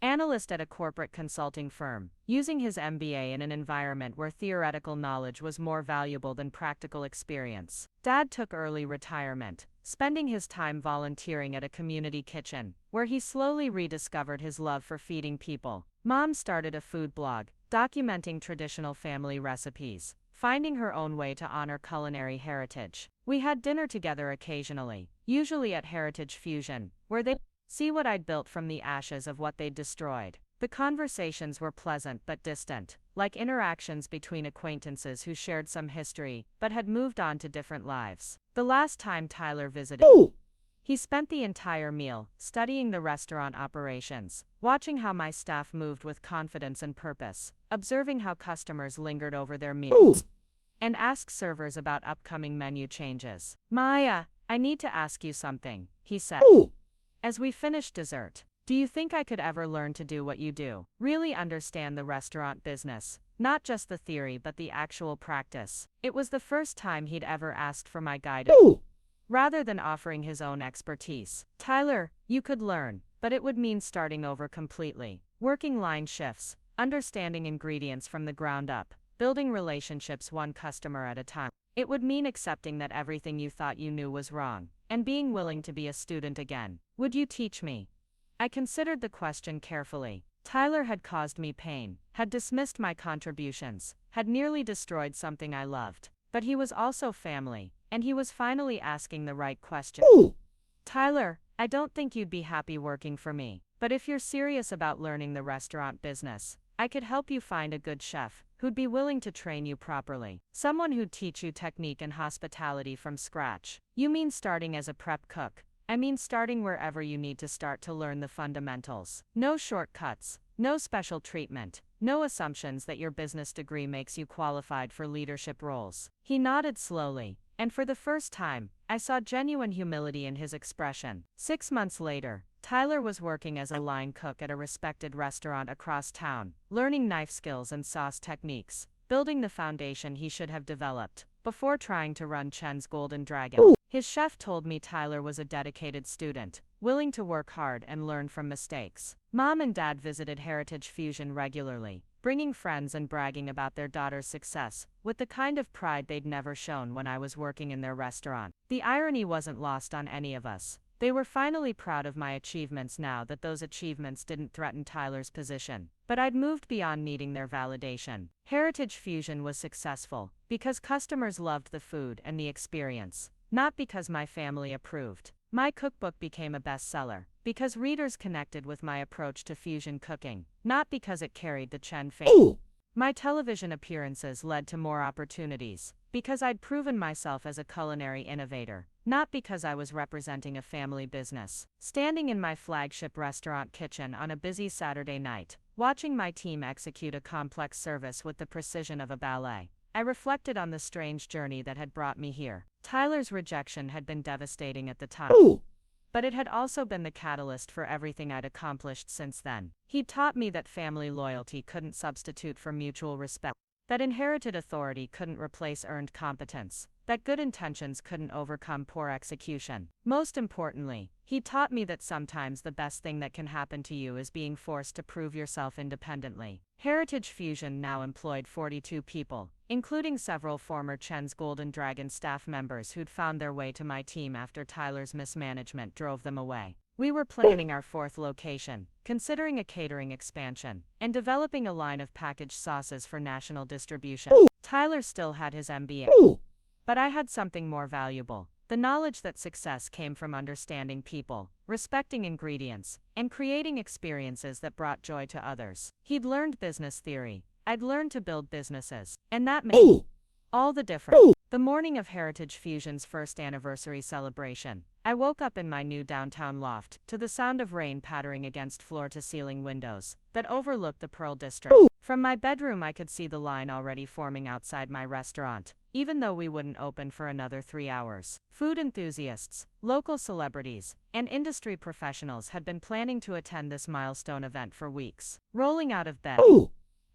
analyst at a corporate consulting firm, using his MBA in an environment where theoretical knowledge was more valuable than practical experience. Dad took early retirement, spending his time volunteering at a community kitchen, where he slowly rediscovered his love for feeding people. Mom started a food blog, documenting traditional family recipes, finding her own way to honor culinary heritage. We had dinner together occasionally, usually at Heritage Fusion, where they see what I'd built from the ashes of what they'd destroyed. The conversations were pleasant but distant, like interactions between acquaintances who shared some history but had moved on to different lives. The last time Tyler visited, he spent the entire meal studying the restaurant operations, watching how my staff moved with confidence and purpose, observing how customers lingered over their meals, and asked servers about upcoming menu changes. "Maya, I need to ask you something," he said. As we finished dessert, "Do you think I could ever learn to do what you do? Really understand the restaurant business, not just the theory but the actual practice?" It was the first time he'd ever asked for my guidance, rather than offering his own expertise. "Tyler, you could learn, but it would mean starting over completely. Working line shifts, understanding ingredients from the ground up, building relationships one customer at a time. It would mean accepting that everything you thought you knew was wrong, and being willing to be a student again. Would you teach me?" I considered the question carefully. Tyler had caused me pain, had dismissed my contributions, had nearly destroyed something I loved. But he was also family, and he was finally asking the right question. "Tyler, I don't think you'd be happy working for me, but if you're serious about learning the restaurant business, I could help you find a good chef who'd be willing to train you properly. Someone who'd teach you technique and hospitality from scratch." "You mean starting as a prep cook?" "I mean starting wherever you need to start to learn the fundamentals. No shortcuts, no special treatment, no assumptions that your business degree makes you qualified for leadership roles." He nodded slowly, and for the first time, I saw genuine humility in his expression. 6 months later, Tyler was working as a line cook at a respected restaurant across town, learning knife skills and sauce techniques, building the foundation he should have developed before trying to run Chen's Golden Dragon. His chef told me Tyler was a dedicated student, willing to work hard and learn from mistakes. Mom and Dad visited Heritage Fusion regularly, bringing friends and bragging about their daughter's success, with the kind of pride they'd never shown when I was working in their restaurant. The irony wasn't lost on any of us. They were finally proud of my achievements now that those achievements didn't threaten Tyler's position. But I'd moved beyond needing their validation. Heritage Fusion was successful because customers loved the food and the experience, not because my family approved. My cookbook became a bestseller because readers connected with my approach to fusion cooking, not because it carried the Chen fame. My television appearances led to more opportunities because I'd proven myself as a culinary innovator, not because I was representing a family business. Standing in my flagship restaurant kitchen on a busy Saturday night, watching my team execute a complex service with the precision of a ballet, I reflected on the strange journey that had brought me here. Tyler's rejection had been devastating at the time, but it had also been the catalyst for everything I'd accomplished since then. He'd taught me that family loyalty couldn't substitute for mutual respect, that inherited authority couldn't replace earned competence, that good intentions couldn't overcome poor execution. Most importantly, he taught me that sometimes the best thing that can happen to you is being forced to prove yourself independently. Heritage Fusion now employed 42 people, including several former Chen's Golden Dragon staff members who'd found their way to my team after Tyler's mismanagement drove them away. We were planning our 4th location, considering a catering expansion, and developing a line of packaged sauces for national distribution. Tyler still had his MBA, but I had something more valuable: the knowledge that success came from understanding people, respecting ingredients, and creating experiences that brought joy to others. He'd learned business theory. I'd learned to build businesses, and that made all the difference. The morning of Heritage Fusion's first anniversary celebration, I woke up in my new downtown loft to the sound of rain pattering against floor-to-ceiling windows that overlooked the Pearl District. From my bedroom I could see the line already forming outside my restaurant, even though we wouldn't open for another 3 hours. Food enthusiasts, local celebrities, and industry professionals had been planning to attend this milestone event for weeks. Rolling out of bed,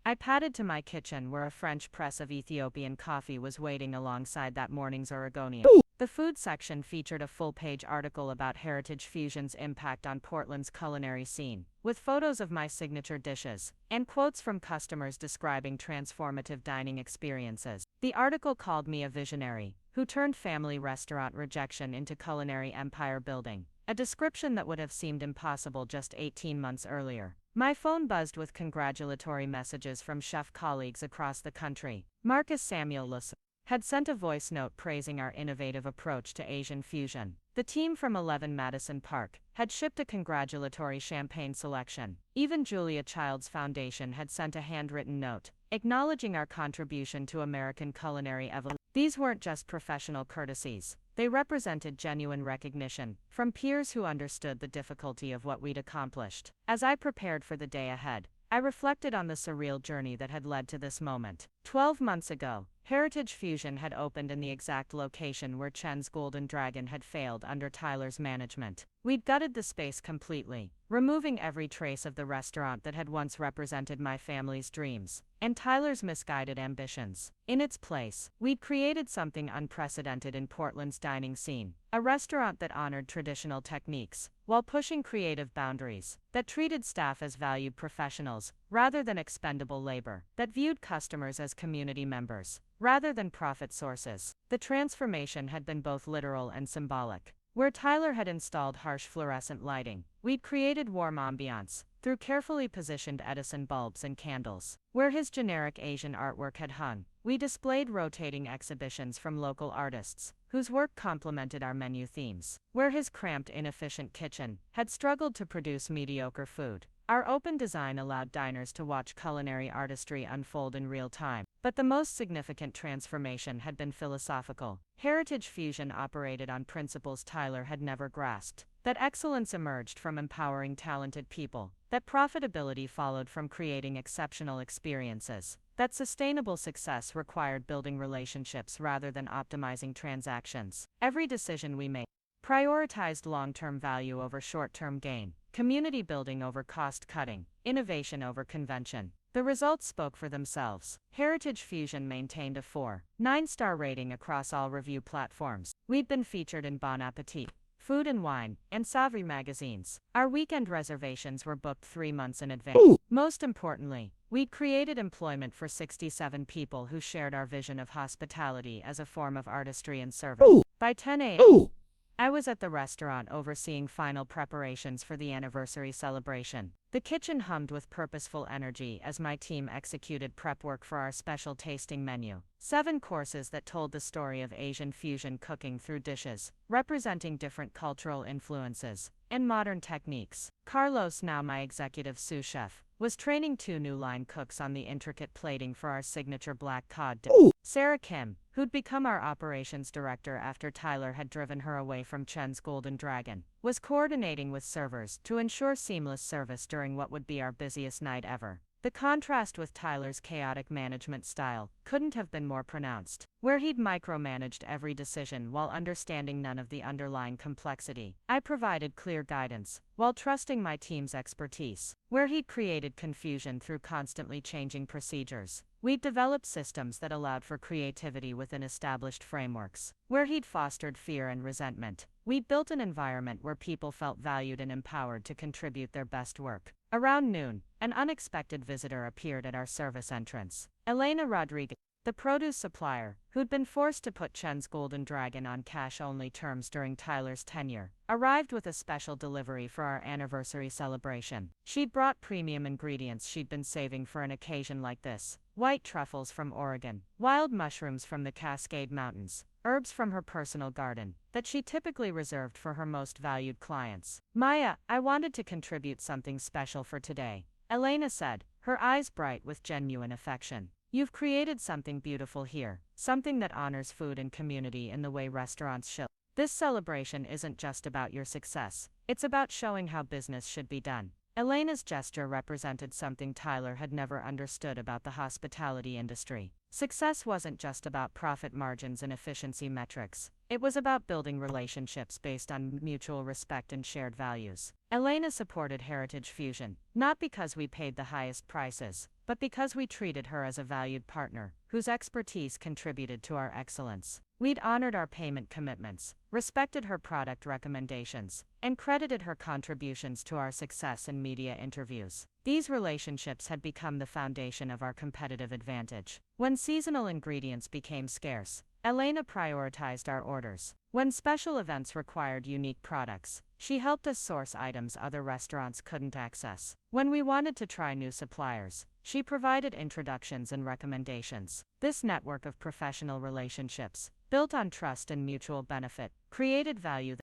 I padded to my kitchen where a French press of Ethiopian coffee was waiting alongside that morning's Oregonian. The food section featured a full-page article about Heritage Fusion's impact on Portland's culinary scene, with photos of my signature dishes, and quotes from customers describing transformative dining experiences. The article called me a visionary, who turned family restaurant rejection into culinary empire building, a description that would have seemed impossible just 18 months earlier. My phone buzzed with congratulatory messages from chef colleagues across the country. Marcus Samuel had sent a voice note praising our innovative approach to Asian fusion. The team from 11 Madison Park had shipped a congratulatory champagne selection. Even Julia Child's Foundation had sent a handwritten note, acknowledging our contribution to American culinary evolution. These weren't just professional courtesies. They represented genuine recognition from peers who understood the difficulty of what we'd accomplished. As I prepared for the day ahead, I reflected on the surreal journey that had led to this moment. 12 months ago, Heritage Fusion had opened in the exact location where Chen's Golden Dragon had failed under Tyler's management. We'd gutted the space completely, removing every trace of the restaurant that had once represented my family's dreams and Tyler's misguided ambitions. In its place, we'd created something unprecedented in Portland's dining scene, a restaurant that honored traditional techniques while pushing creative boundaries, that treated staff as valued professionals rather than expendable labor, that viewed customers as community members rather than profit sources. The transformation had been both literal and symbolic. Where Tyler had installed harsh fluorescent lighting, we'd created warm ambiance through carefully positioned Edison bulbs and candles. Where his generic Asian artwork had hung, we displayed rotating exhibitions from local artists, whose work complemented our menu themes. Where his cramped, inefficient kitchen had struggled to produce mediocre food, our open design allowed diners to watch culinary artistry unfold in real time. But the most significant transformation had been philosophical. Heritage Fusion operated on principles Tyler had never grasped. That excellence emerged from empowering talented people, that profitability followed from creating exceptional experiences, that sustainable success required building relationships rather than optimizing transactions. Every decision we made prioritized long-term value over short-term gain, community building over cost-cutting, innovation over convention. The results spoke for themselves. Heritage Fusion maintained a 4.9-star rating across all review platforms. We'd been featured in Bon Appetit, Food and Wine, and Savvy magazines. Our weekend reservations were booked 3 months in advance. Most importantly, we'd created employment for 67 people who shared our vision of hospitality as a form of artistry and service. By 10 a.m., I was at the restaurant overseeing final preparations for the anniversary celebration. The kitchen hummed with purposeful energy as my team executed prep work for our special tasting menu. 7 courses that told the story of Asian fusion cooking through dishes, representing different cultural influences and modern techniques. Carlos, now my executive sous chef, was training 2 new line cooks on the intricate plating for our signature black cod dish. Sarah Kim, who'd become our operations director after Tyler had driven her away from Chen's Golden Dragon, was coordinating with servers to ensure seamless service during what would be our busiest night ever. The contrast with Tyler's chaotic management style couldn't have been more pronounced. Where he'd micromanaged every decision while understanding none of the underlying complexity, I provided clear guidance while trusting my team's expertise. Where he'd created confusion through constantly changing procedures, we'd developed systems that allowed for creativity within established frameworks. Where he'd fostered fear and resentment, we'd built an environment where people felt valued and empowered to contribute their best work. Around noon, an unexpected visitor appeared at our service entrance. Elena Rodriguez, the produce supplier, who'd been forced to put Chen's Golden Dragon on cash-only terms during Tyler's tenure, arrived with a special delivery for our anniversary celebration. She'd brought premium ingredients she'd been saving for an occasion like this: white truffles from Oregon, wild mushrooms from the Cascade Mountains, herbs from her personal garden that she typically reserved for her most valued clients. "Maya, I wanted to contribute something special for today," Elena said, her eyes bright with genuine affection. "You've created something beautiful here, something that honors food and community in the way restaurants should. This celebration isn't just about your success, it's about showing how business should be done." Elena's gesture represented something Tyler had never understood about the hospitality industry. Success wasn't just about profit margins and efficiency metrics. It was about building relationships based on mutual respect and shared values. Elena supported Heritage Fusion, not because we paid the highest prices, but because we treated her as a valued partner, whose expertise contributed to our excellence. We'd honored our payment commitments, respected her product recommendations, and credited her contributions to our success in media interviews. These relationships had become the foundation of our competitive advantage. When seasonal ingredients became scarce, Elena prioritized our orders. When special events required unique products, she helped us source items other restaurants couldn't access. When we wanted to try new suppliers, she provided introductions and recommendations. This network of professional relationships, built on trust and mutual benefit, created value that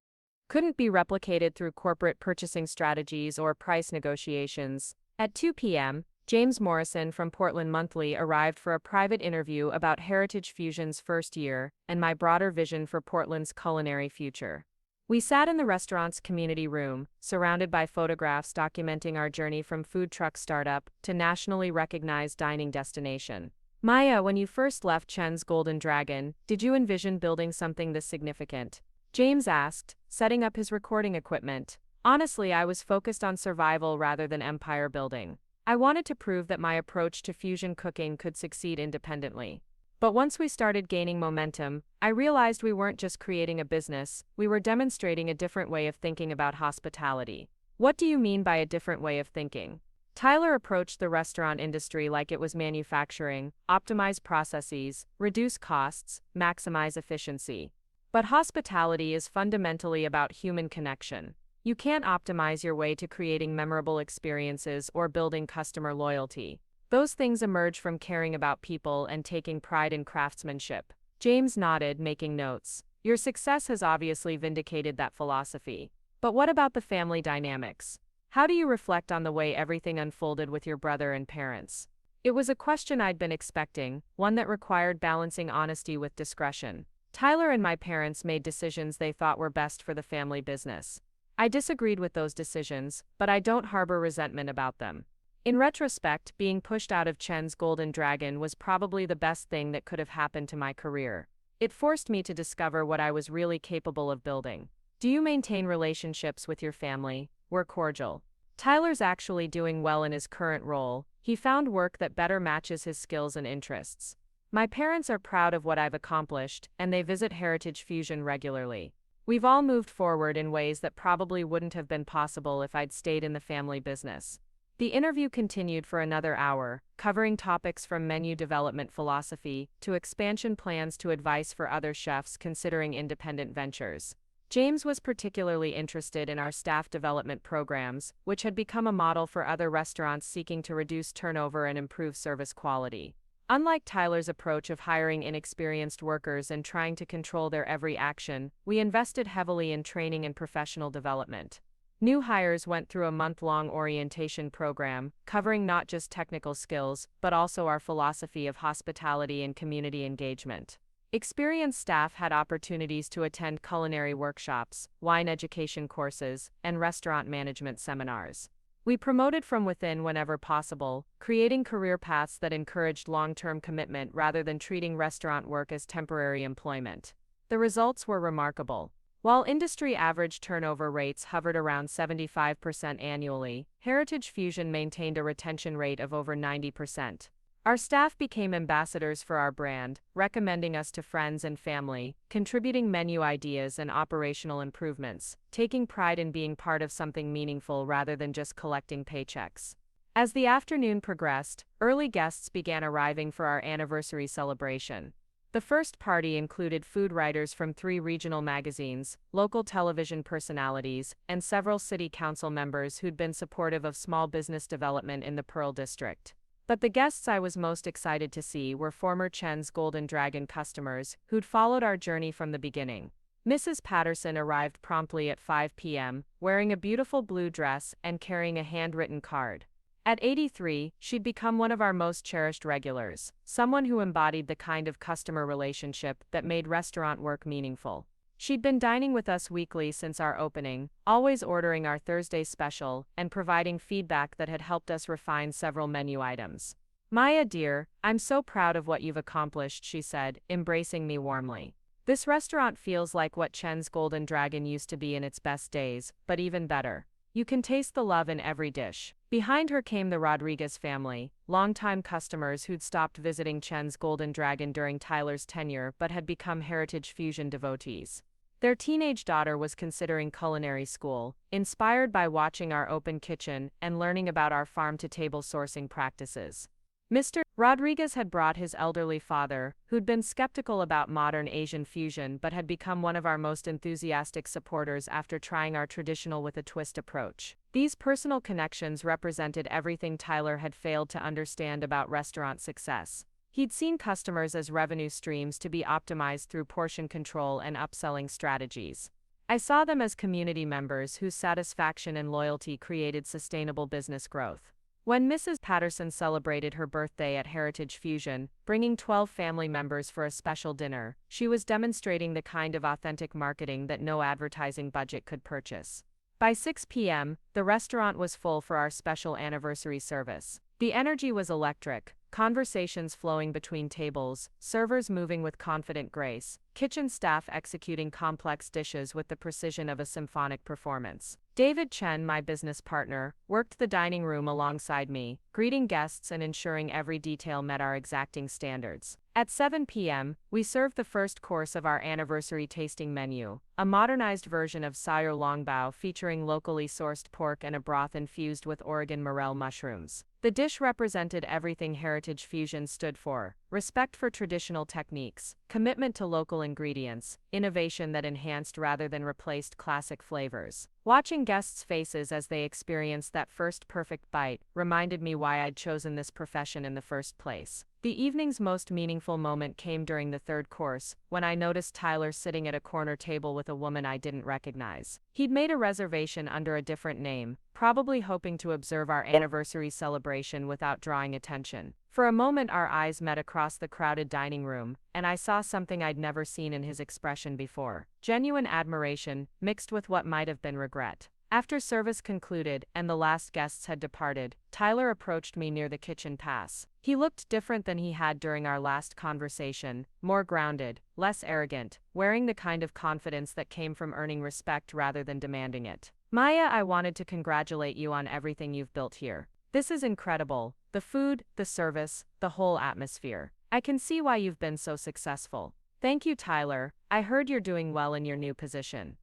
couldn't be replicated through corporate purchasing strategies or price negotiations. At 2 p.m., James Morrison from Portland Monthly arrived for a private interview about Heritage Fusion's first year and my broader vision for Portland's culinary future. We sat in the restaurant's community room, surrounded by photographs documenting our journey from food truck startup to nationally recognized dining destination. Maya, when you first left Chen's Golden Dragon, did you envision building something this significant? James asked, setting up his recording equipment. Honestly, I was focused on survival rather than empire building. I wanted to prove that my approach to fusion cooking could succeed independently. But once we started gaining momentum, I realized we weren't just creating a business, we were demonstrating a different way of thinking about hospitality. What do you mean by a different way of thinking? Tyler approached the restaurant industry like it was manufacturing: optimize processes, reduce costs, maximize efficiency. But hospitality is fundamentally about human connection. You can't optimize your way to creating memorable experiences or building customer loyalty. Those things emerge from caring about people and taking pride in craftsmanship. James nodded, making notes. Your success has obviously vindicated that philosophy. But what about the family dynamics? How do you reflect on the way everything unfolded with your brother and parents? It was a question I'd been expecting, one that required balancing honesty with discretion. Tyler and my parents made decisions they thought were best for the family business. I disagreed with those decisions, but I don't harbor resentment about them. In retrospect, being pushed out of Chen's Golden Dragon was probably the best thing that could have happened to my career. It forced me to discover what I was really capable of building. Do you maintain relationships with your family? We're cordial. Tyler's actually doing well in his current role. He found work that better matches his skills and interests. My parents are proud of what I've accomplished, and they visit Heritage Fusion regularly. We've all moved forward in ways that probably wouldn't have been possible if I'd stayed in the family business. The interview continued for another hour, covering topics from menu development philosophy to expansion plans to advice for other chefs considering independent ventures. James was particularly interested in our staff development programs, which had become a model for other restaurants seeking to reduce turnover and improve service quality. Unlike Tyler's approach of hiring inexperienced workers and trying to control their every action, we invested heavily in training and professional development. New hires went through a month-long orientation program, covering not just technical skills, but also our philosophy of hospitality and community engagement. Experienced staff had opportunities to attend culinary workshops, wine education courses, and restaurant management seminars. We promoted from within whenever possible, creating career paths that encouraged long-term commitment rather than treating restaurant work as temporary employment. The results were remarkable. While industry average turnover rates hovered around 75% annually, Heritage Fusion maintained a retention rate of over 90%. Our staff became ambassadors for our brand, recommending us to friends and family, contributing menu ideas and operational improvements, taking pride in being part of something meaningful rather than just collecting paychecks. As the afternoon progressed, early guests began arriving for our anniversary celebration. The first party included food writers from 3 regional magazines, local television personalities, and several city council members who'd been supportive of small business development in the Pearl District. But the guests I was most excited to see were former Chen's Golden Dragon customers who'd followed our journey from the beginning. Mrs. Patterson arrived promptly at 5 p.m., wearing a beautiful blue dress and carrying a handwritten card. At 83, she'd become one of our most cherished regulars, someone who embodied the kind of customer relationship that made restaurant work meaningful. She'd been dining with us weekly since our opening, always ordering our Thursday special and providing feedback that had helped us refine several menu items. Maya dear, I'm so proud of what you've accomplished, she said, embracing me warmly. This restaurant feels like what Chen's Golden Dragon used to be in its best days, but even better. You can taste the love in every dish. Behind her came the Rodriguez family, longtime customers who'd stopped visiting Chen's Golden Dragon during Tyler's tenure but had become Heritage Fusion devotees. Their teenage daughter was considering culinary school, inspired by watching our open kitchen and learning about our farm-to-table sourcing practices. Mr. Rodriguez had brought his elderly father, who'd been skeptical about modern Asian fusion but had become one of our most enthusiastic supporters after trying our traditional with a twist approach. These personal connections represented everything Tyler had failed to understand about restaurant success. He'd seen customers as revenue streams to be optimized through portion control and upselling strategies. I saw them as community members whose satisfaction and loyalty created sustainable business growth. When Mrs. Patterson celebrated her birthday at Heritage Fusion, bringing 12 family members for a special dinner, she was demonstrating the kind of authentic marketing that no advertising budget could purchase. By 6 p.m., the restaurant was full for our special anniversary service. The energy was electric, conversations flowing between tables, servers moving with confident grace, kitchen staff executing complex dishes with the precision of a symphonic performance. David Chen, my business partner, worked the dining room alongside me, greeting guests and ensuring every detail met our exacting standards. At 7 p.m., we served the first course of our anniversary tasting menu, a modernized version of Sire Longbao featuring locally sourced pork and a broth infused with Oregon morel mushrooms. The dish represented everything Heritage Fusion stood for: respect for traditional techniques, commitment to local ingredients, innovation that enhanced rather than replaced classic flavors. Watching guests' faces as they experienced that first perfect bite reminded me why I'd chosen this profession in the first place. The evening's most meaningful moment came during the third course, when I noticed Tyler sitting at a corner table with a woman I didn't recognize. He'd made a reservation under a different name, probably hoping to observe our anniversary celebration without drawing attention. For a moment our eyes met across the crowded dining room, and I saw something I'd never seen in his expression before: genuine admiration, mixed with what might have been regret. After service concluded and the last guests had departed, Tyler approached me near the kitchen pass. He looked different than he had during our last conversation, more grounded, less arrogant, wearing the kind of confidence that came from earning respect rather than demanding it. Maya, I wanted to congratulate you on everything you've built here. This is incredible. The food, the service, the whole atmosphere. I can see why you've been so successful. Thank you, Tyler. I heard you're doing well in your new position.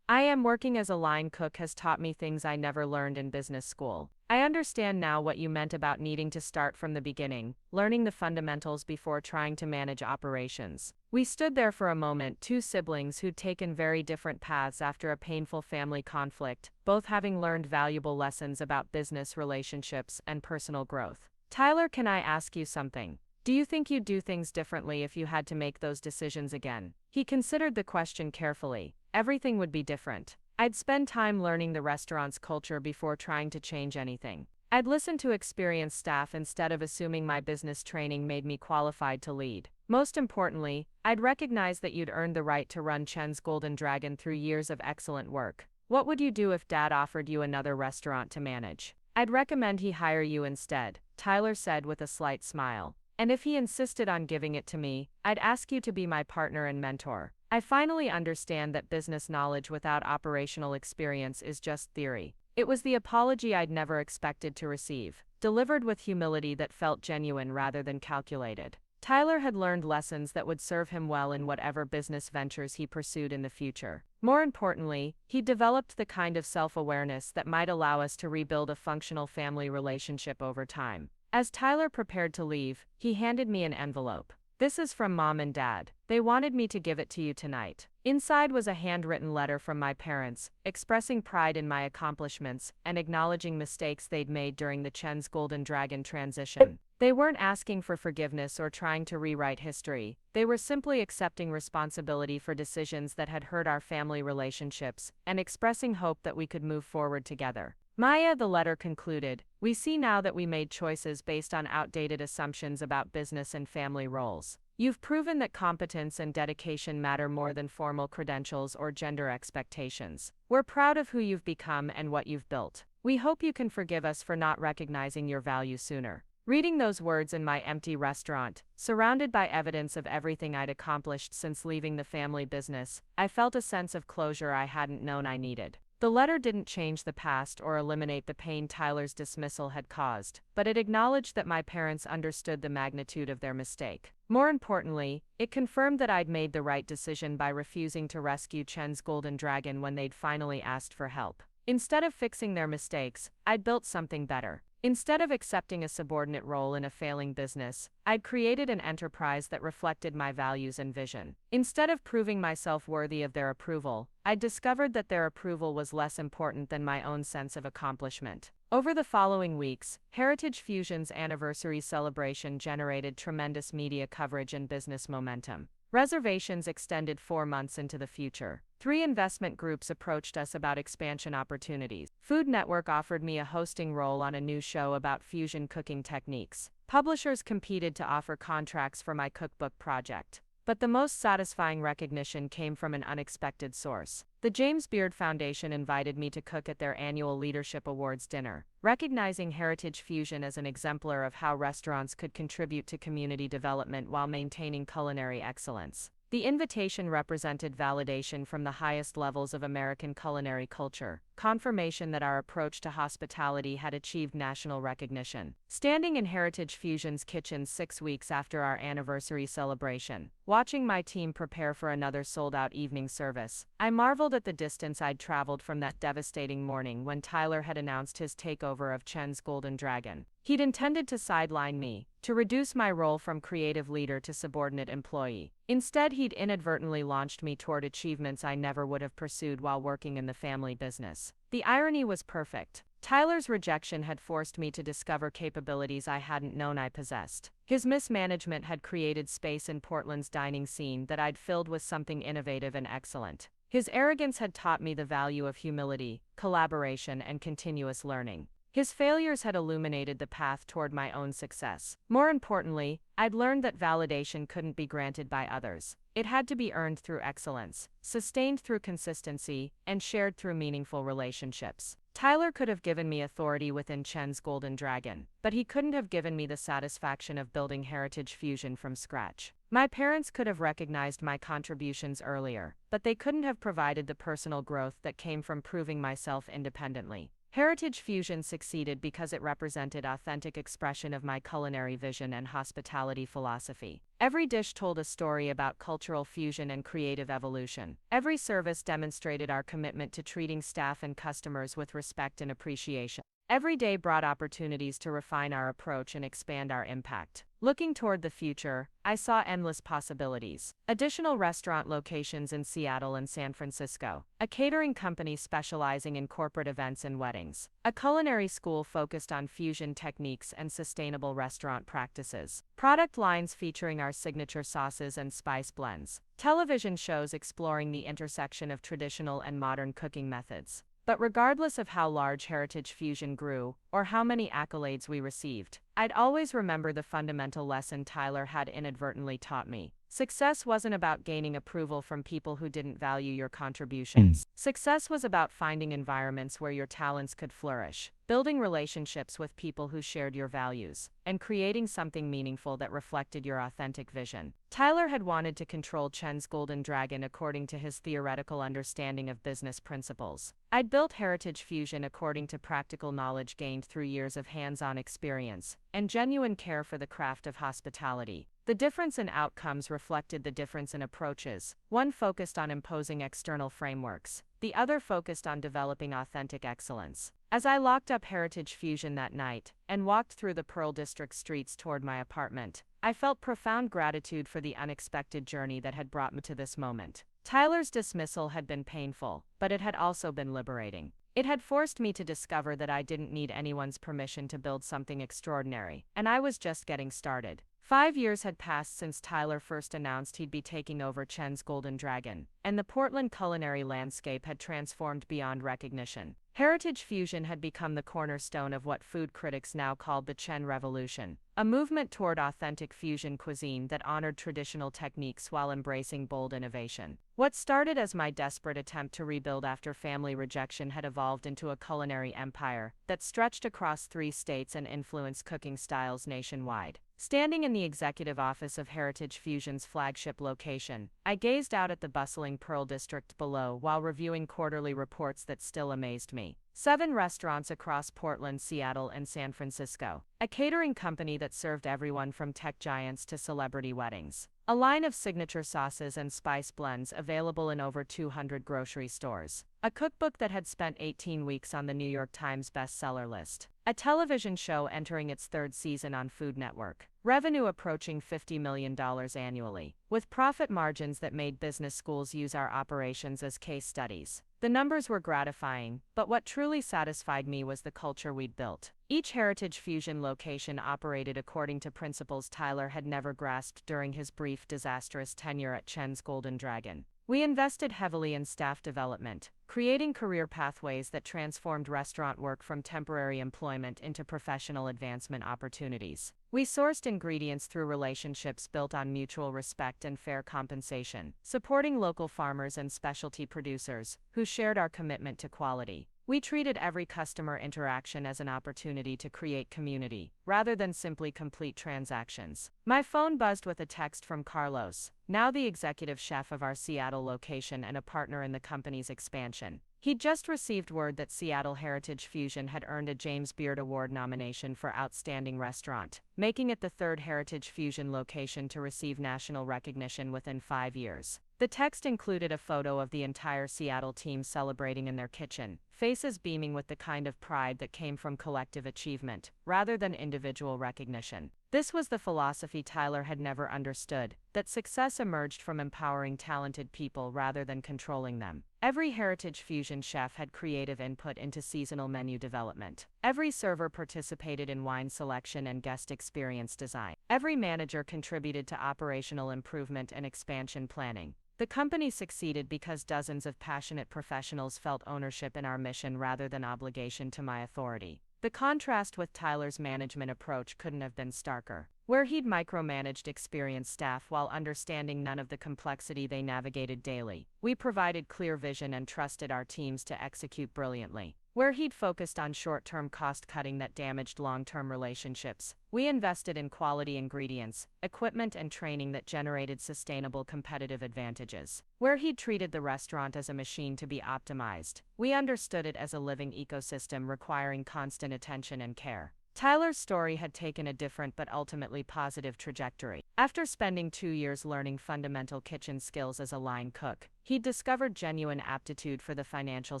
I am working as a line cook has taught me things I never learned in business school. I understand now what you meant about needing to start from the beginning, learning the fundamentals before trying to manage operations. We stood there for a moment, two siblings who'd taken very different paths after a painful family conflict, both having learned valuable lessons about business relationships and personal growth. Tyler, can I ask you something? Do you think you'd do things differently if you had to make those decisions again? He considered the question carefully. Everything would be different. I'd spend time learning the restaurant's culture before trying to change anything. I'd listen to experienced staff instead of assuming my business training made me qualified to lead. Most importantly, I'd recognize that you'd earned the right to run Chen's Golden Dragon through years of excellent work. What would you do if Dad offered you another restaurant to manage? I'd recommend he hire you instead, Tyler said with a slight smile. And if he insisted on giving it to me, I'd ask you to be my partner and mentor. I finally understand that business knowledge without operational experience is just theory. It was the apology I'd never expected to receive, delivered with humility that felt genuine rather than calculated. Tyler had learned lessons that would serve him well in whatever business ventures he pursued in the future. More importantly, he developed the kind of self-awareness that might allow us to rebuild a functional family relationship over time. As Tyler prepared to leave, he handed me an envelope. This is from Mom and Dad. They wanted me to give it to you tonight. Inside was a handwritten letter from my parents, expressing pride in my accomplishments and acknowledging mistakes they'd made during the Chen's Golden Dragon transition. They weren't asking for forgiveness or trying to rewrite history. They were simply accepting responsibility for decisions that had hurt our family relationships and expressing hope that we could move forward together. Maya, the letter concluded, we see now that we made choices based on outdated assumptions about business and family roles. You've proven that competence and dedication matter more than formal credentials or gender expectations. We're proud of who you've become and what you've built. We hope you can forgive us for not recognizing your value sooner." Reading those words in my empty restaurant, surrounded by evidence of everything I'd accomplished since leaving the family business, I felt a sense of closure I hadn't known I needed. The letter didn't change the past or eliminate the pain Tyler's dismissal had caused, but it acknowledged that my parents understood the magnitude of their mistake. More importantly, it confirmed that I'd made the right decision by refusing to rescue Chen's golden dragon when they'd finally asked for help. Instead of fixing their mistakes, I'd built something better. Instead of accepting a subordinate role in a failing business, I'd created an enterprise that reflected my values and vision. Instead of proving myself worthy of their approval, I discovered that their approval was less important than my own sense of accomplishment. Over the following weeks, Heritage Fusion's anniversary celebration generated tremendous media coverage and business momentum. Reservations extended 4 months into the future. 3 investment groups approached us about expansion opportunities. Food Network offered me a hosting role on a new show about fusion cooking techniques. Publishers competed to offer contracts for my cookbook project. But the most satisfying recognition came from an unexpected source. The James Beard Foundation invited me to cook at their annual Leadership Awards dinner, recognizing Heritage Fusion as an exemplar of how restaurants could contribute to community development while maintaining culinary excellence. The invitation represented validation from the highest levels of American culinary culture, confirmation that our approach to hospitality had achieved national recognition. Standing in Heritage Fusion's kitchen 6 weeks after our anniversary celebration, watching my team prepare for another sold-out evening service, I marveled at the distance I'd traveled from that devastating morning when Tyler had announced his takeover of Chen's Golden Dragon. He'd intended to sideline me, to reduce my role from creative leader to subordinate employee. Instead, he'd inadvertently launched me toward achievements I never would have pursued while working in the family business. The irony was perfect. Tyler's rejection had forced me to discover capabilities I hadn't known I possessed. His mismanagement had created space in Portland's dining scene that I'd filled with something innovative and excellent. His arrogance had taught me the value of humility, collaboration, and continuous learning. His failures had illuminated the path toward my own success. More importantly, I'd learned that validation couldn't be granted by others. It had to be earned through excellence, sustained through consistency, and shared through meaningful relationships. Tyler could have given me authority within Chen's Golden Dragon, but he couldn't have given me the satisfaction of building Heritage Fusion from scratch. My parents could have recognized my contributions earlier, but they couldn't have provided the personal growth that came from proving myself independently. Heritage Fusion succeeded because it represented authentic expression of my culinary vision and hospitality philosophy. Every dish told a story about cultural fusion and creative evolution. Every service demonstrated our commitment to treating staff and customers with respect and appreciation. Every day brought opportunities to refine our approach and expand our impact. Looking toward the future, I saw endless possibilities. Additional restaurant locations in Seattle and San Francisco. A catering company specializing in corporate events and weddings. A culinary school focused on fusion techniques and sustainable restaurant practices. Product lines featuring our signature sauces and spice blends. Television shows exploring the intersection of traditional and modern cooking methods. But regardless of how large Heritage Fusion grew, or how many accolades we received, I'd always remember the fundamental lesson Tyler had inadvertently taught me. Success wasn't about gaining approval from people who didn't value your contributions. Success was about finding environments where your talents could flourish, building relationships with people who shared your values, and creating something meaningful that reflected your authentic vision. Tyler had wanted to control Chen's Golden Dragon according to his theoretical understanding of business principles. I'd built Heritage Fusion according to practical knowledge gained through years of hands-on experience and genuine care for the craft of hospitality. The difference in outcomes reflected the difference in approaches. One focused on imposing external frameworks, the other focused on developing authentic excellence. As I locked up Heritage Fusion that night and walked through the Pearl District streets toward my apartment, I felt profound gratitude for the unexpected journey that had brought me to this moment. Tyler's dismissal had been painful, but it had also been liberating. It had forced me to discover that I didn't need anyone's permission to build something extraordinary, and I was just getting started. 5 years had passed since Tyler first announced he'd be taking over Chen's Golden Dragon, and the Portland culinary landscape had transformed beyond recognition. Heritage fusion had become the cornerstone of what food critics now called the Chen revolution, a movement toward authentic fusion cuisine that honored traditional techniques while embracing bold innovation. What started as my desperate attempt to rebuild after family rejection had evolved into a culinary empire that stretched across 3 states and influenced cooking styles nationwide. Standing in the executive office of Heritage Fusion's flagship location, I gazed out at the bustling Pearl District below while reviewing quarterly reports that still amazed me. 7 restaurants across Portland, Seattle, and San Francisco. A catering company that served everyone from tech giants to celebrity weddings. A line of signature sauces and spice blends available in over 200 grocery stores. A cookbook that had spent 18 weeks on the New York Times bestseller list. A television show entering its 3rd season on Food Network. Revenue approaching $50 million annually, with profit margins that made business schools use our operations as case studies. The numbers were gratifying, but what truly satisfied me was the culture we'd built. Each Heritage Fusion location operated according to principles Tyler had never grasped during his brief, disastrous tenure at Chen's Golden Dragon. We invested heavily in staff development, creating career pathways that transformed restaurant work from temporary employment into professional advancement opportunities. We sourced ingredients through relationships built on mutual respect and fair compensation, supporting local farmers and specialty producers who shared our commitment to quality. We treated every customer interaction as an opportunity to create community, rather than simply complete transactions. My phone buzzed with a text from Carlos, now the executive chef of our Seattle location and a partner in the company's expansion. He'd just received word that Seattle Heritage Fusion had earned a James Beard Award nomination for Outstanding Restaurant, making it the 3rd Heritage Fusion location to receive national recognition within 5 years. The text included a photo of the entire Seattle team celebrating in their kitchen, faces beaming with the kind of pride that came from collective achievement, rather than individual recognition. This was the philosophy Tyler had never understood, that success emerged from empowering talented people rather than controlling them. Every Heritage Fusion chef had creative input into seasonal menu development. Every server participated in wine selection and guest experience design. Every manager contributed to operational improvement and expansion planning. The company succeeded because dozens of passionate professionals felt ownership in our mission rather than obligation to my authority. The contrast with Tyler's management approach couldn't have been starker. Where he'd micromanaged experienced staff while understanding none of the complexity they navigated daily, we provided clear vision and trusted our teams to execute brilliantly. Where he'd focused on short-term cost-cutting that damaged long-term relationships, we invested in quality ingredients, equipment and training that generated sustainable competitive advantages. Where he'd treated the restaurant as a machine to be optimized, we understood it as a living ecosystem requiring constant attention and care. Tyler's story had taken a different but ultimately positive trajectory. After spending 2 years learning fundamental kitchen skills as a line cook, he'd discovered genuine aptitude for the financial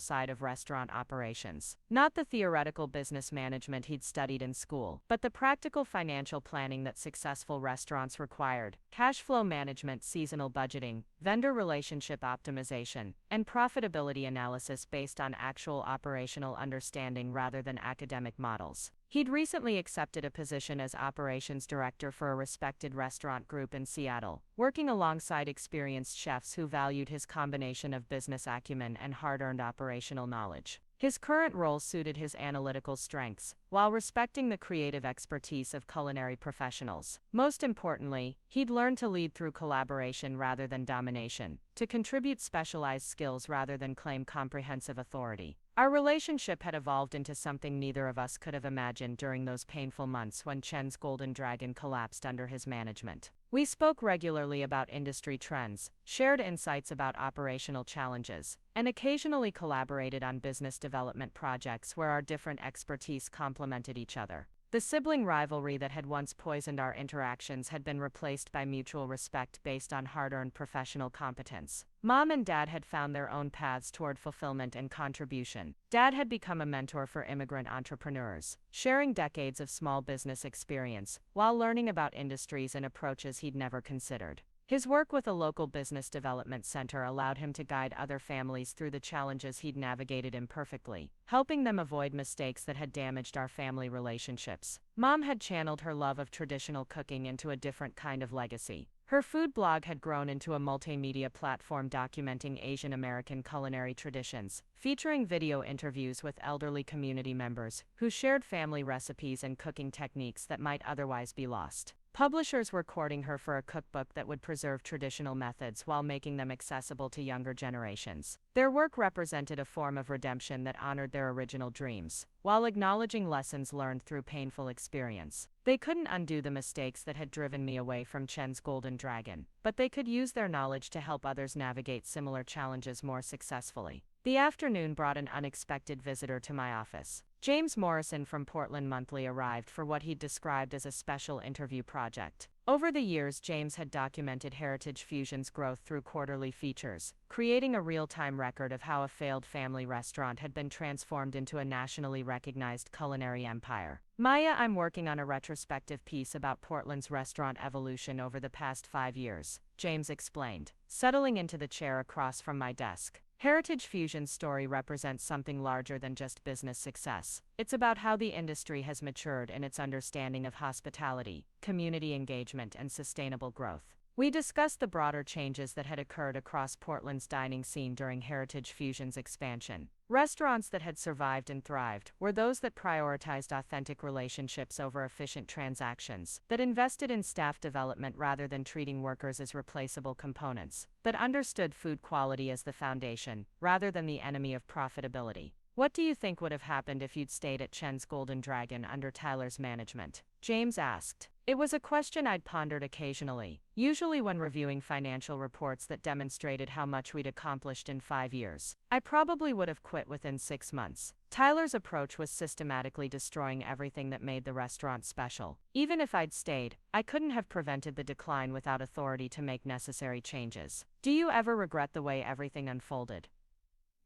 side of restaurant operations. Not the theoretical business management he'd studied in school, but the practical financial planning that successful restaurants required: cash flow management, seasonal budgeting, vendor relationship optimization, and profitability analysis based on actual operational understanding rather than academic models. He'd recently accepted a position as operations director for a respected restaurant group in Seattle, working alongside experienced chefs who valued his combination of business acumen and hard-earned operational knowledge. His current role suited his analytical strengths, while respecting the creative expertise of culinary professionals. Most importantly, he'd learned to lead through collaboration rather than domination, to contribute specialized skills rather than claim comprehensive authority. Our relationship had evolved into something neither of us could have imagined during those painful months when Chen's Golden Dragon collapsed under his management. We spoke regularly about industry trends, shared insights about operational challenges, and occasionally collaborated on business development projects where our different expertise complemented each other. The sibling rivalry that had once poisoned our interactions had been replaced by mutual respect based on hard-earned professional competence. Mom and Dad had found their own paths toward fulfillment and contribution. Dad had become a mentor for immigrant entrepreneurs, sharing decades of small business experience, while learning about industries and approaches he'd never considered. His work with a local business development center allowed him to guide other families through the challenges he'd navigated imperfectly, helping them avoid mistakes that had damaged our family relationships. Mom had channeled her love of traditional cooking into a different kind of legacy, Her food blog had grown into a multimedia platform documenting Asian American culinary traditions, featuring video interviews with elderly community members who shared family recipes and cooking techniques that might otherwise be lost. Publishers were courting her for a cookbook that would preserve traditional methods while making them accessible to younger generations. Their work represented a form of redemption that honored their original dreams, while acknowledging lessons learned through painful experience. They couldn't undo the mistakes that had driven me away from Chen's Golden Dragon, but they could use their knowledge to help others navigate similar challenges more successfully. The afternoon brought an unexpected visitor to my office. James Morrison from Portland Monthly arrived for what he described as a special interview project. Over the years, James had documented Heritage Fusion's growth through quarterly features, creating a real-time record of how a failed family restaurant had been transformed into a nationally recognized culinary empire. Maya, I'm working on a retrospective piece about Portland's restaurant evolution over the past 5 years, James explained, settling into the chair across from my desk. Heritage Fusion's story represents something larger than just business success. It's about how the industry has matured in its understanding of hospitality, community engagement, and sustainable growth. We discussed the broader changes that had occurred across Portland's dining scene during Heritage Fusion's expansion. Restaurants that had survived and thrived were those that prioritized authentic relationships over efficient transactions, that invested in staff development rather than treating workers as replaceable components, that understood food quality as the foundation, rather than the enemy of profitability. What do you think would have happened if you'd stayed at Chen's Golden Dragon under Tyler's management? James asked. It was a question I'd pondered occasionally, usually when reviewing financial reports that demonstrated how much we'd accomplished in 5 years. I probably would have quit within 6 months. Tyler's approach was systematically destroying everything that made the restaurant special. Even if I'd stayed, I couldn't have prevented the decline without authority to make necessary changes. Do you ever regret the way everything unfolded?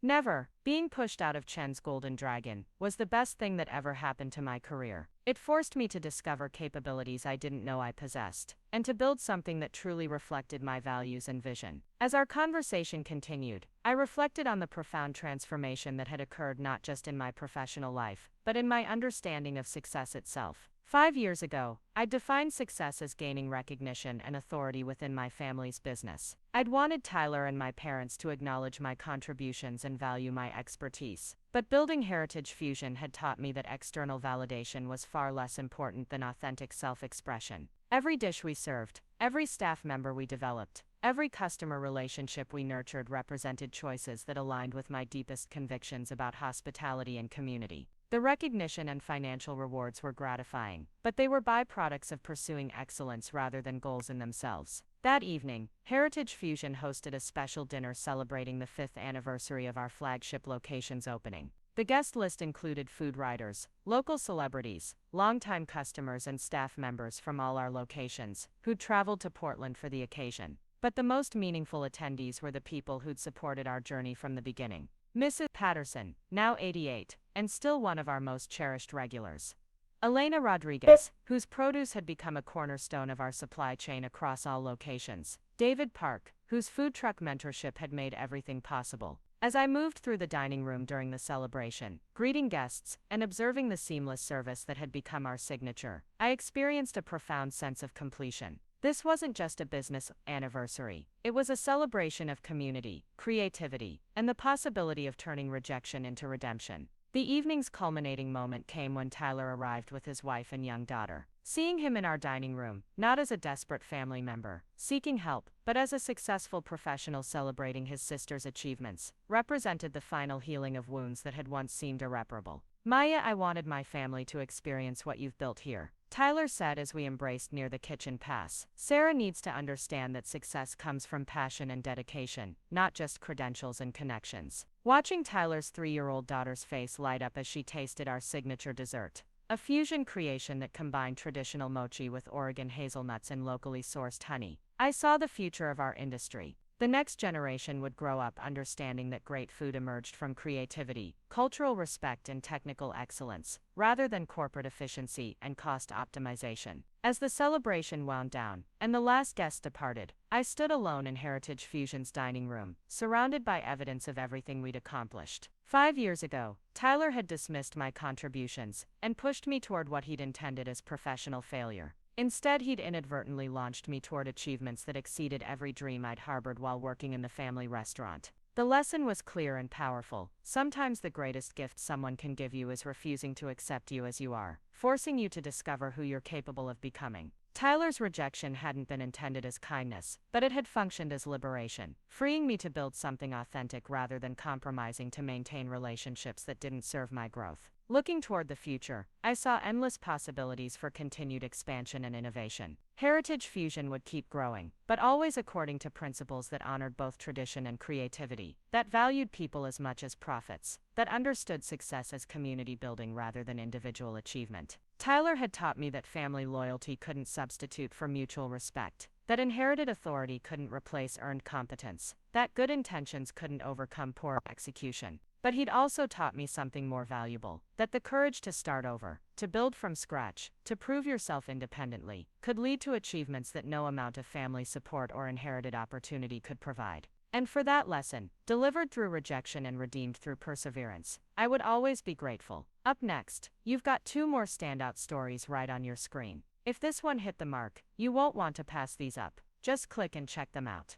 Never. Being pushed out of Chen's Golden Dragon was the best thing that ever happened to my career. It forced me to discover capabilities I didn't know I possessed, and to build something that truly reflected my values and vision. As our conversation continued, I reflected on the profound transformation that had occurred not just in my professional life, but in my understanding of success itself. 5 years ago, I defined success as gaining recognition and authority within my family's business. I'd wanted Tyler and my parents to acknowledge my contributions and value my expertise. But building Heritage Fusion had taught me that external validation was far less important than authentic self-expression. Every dish we served, every staff member we developed, every customer relationship we nurtured represented choices that aligned with my deepest convictions about hospitality and community. The recognition and financial rewards were gratifying, but they were byproducts of pursuing excellence rather than goals in themselves. That evening, Heritage Fusion hosted a special dinner celebrating the 5th anniversary of our flagship location's opening. The guest list included food writers, local celebrities, longtime customers, and staff members from all our locations, who'd traveled to Portland for the occasion. But the most meaningful attendees were the people who'd supported our journey from the beginning. Mrs. Patterson, now 88, and still one of our most cherished regulars. Elena Rodriguez, whose produce had become a cornerstone of our supply chain across all locations. David Park, whose food truck mentorship had made everything possible. As I moved through the dining room during the celebration, greeting guests, and observing the seamless service that had become our signature, I experienced a profound sense of completion. This wasn't just a business anniversary. It was a celebration of community, creativity, and the possibility of turning rejection into redemption. The evening's culminating moment came when Tyler arrived with his wife and young daughter. Seeing him in our dining room, not as a desperate family member, seeking help, but as a successful professional celebrating his sister's achievements, represented the final healing of wounds that had once seemed irreparable. Maya, I wanted my family to experience what you've built here, Tyler said as we embraced near the kitchen pass. Sarah needs to understand that success comes from passion and dedication, not just credentials and connections. Watching Tyler's 3-year-old daughter's face light up as she tasted our signature dessert, a fusion creation that combined traditional mochi with Oregon hazelnuts and locally sourced honey, I saw the future of our industry. The next generation would grow up understanding that great food emerged from creativity, cultural respect, and technical excellence, rather than corporate efficiency and cost optimization. As the celebration wound down, and the last guest departed, I stood alone in Heritage Fusion's dining room, surrounded by evidence of everything we'd accomplished. 5 years ago, Tyler had dismissed my contributions and pushed me toward what he'd intended as professional failure. Instead, he'd inadvertently launched me toward achievements that exceeded every dream I'd harbored while working in the family restaurant. The lesson was clear and powerful. Sometimes the greatest gift someone can give you is refusing to accept you as you are, forcing you to discover who you're capable of becoming. Tyler's rejection hadn't been intended as kindness, but it had functioned as liberation, freeing me to build something authentic rather than compromising to maintain relationships that didn't serve my growth. Looking toward the future, I saw endless possibilities for continued expansion and innovation. Heritage Fusion would keep growing, but always according to principles that honored both tradition and creativity, that valued people as much as profits, that understood success as community building rather than individual achievement. Tyler had taught me that family loyalty couldn't substitute for mutual respect, that inherited authority couldn't replace earned competence, that good intentions couldn't overcome poor execution. But he'd also taught me something more valuable, that the courage to start over, to build from scratch, to prove yourself independently, could lead to achievements that no amount of family support or inherited opportunity could provide. And for that lesson, delivered through rejection and redeemed through perseverance, I would always be grateful. Up next, you've got 2 more standout stories right on your screen. If this one hit the mark, you won't want to pass these up. Just click and check them out.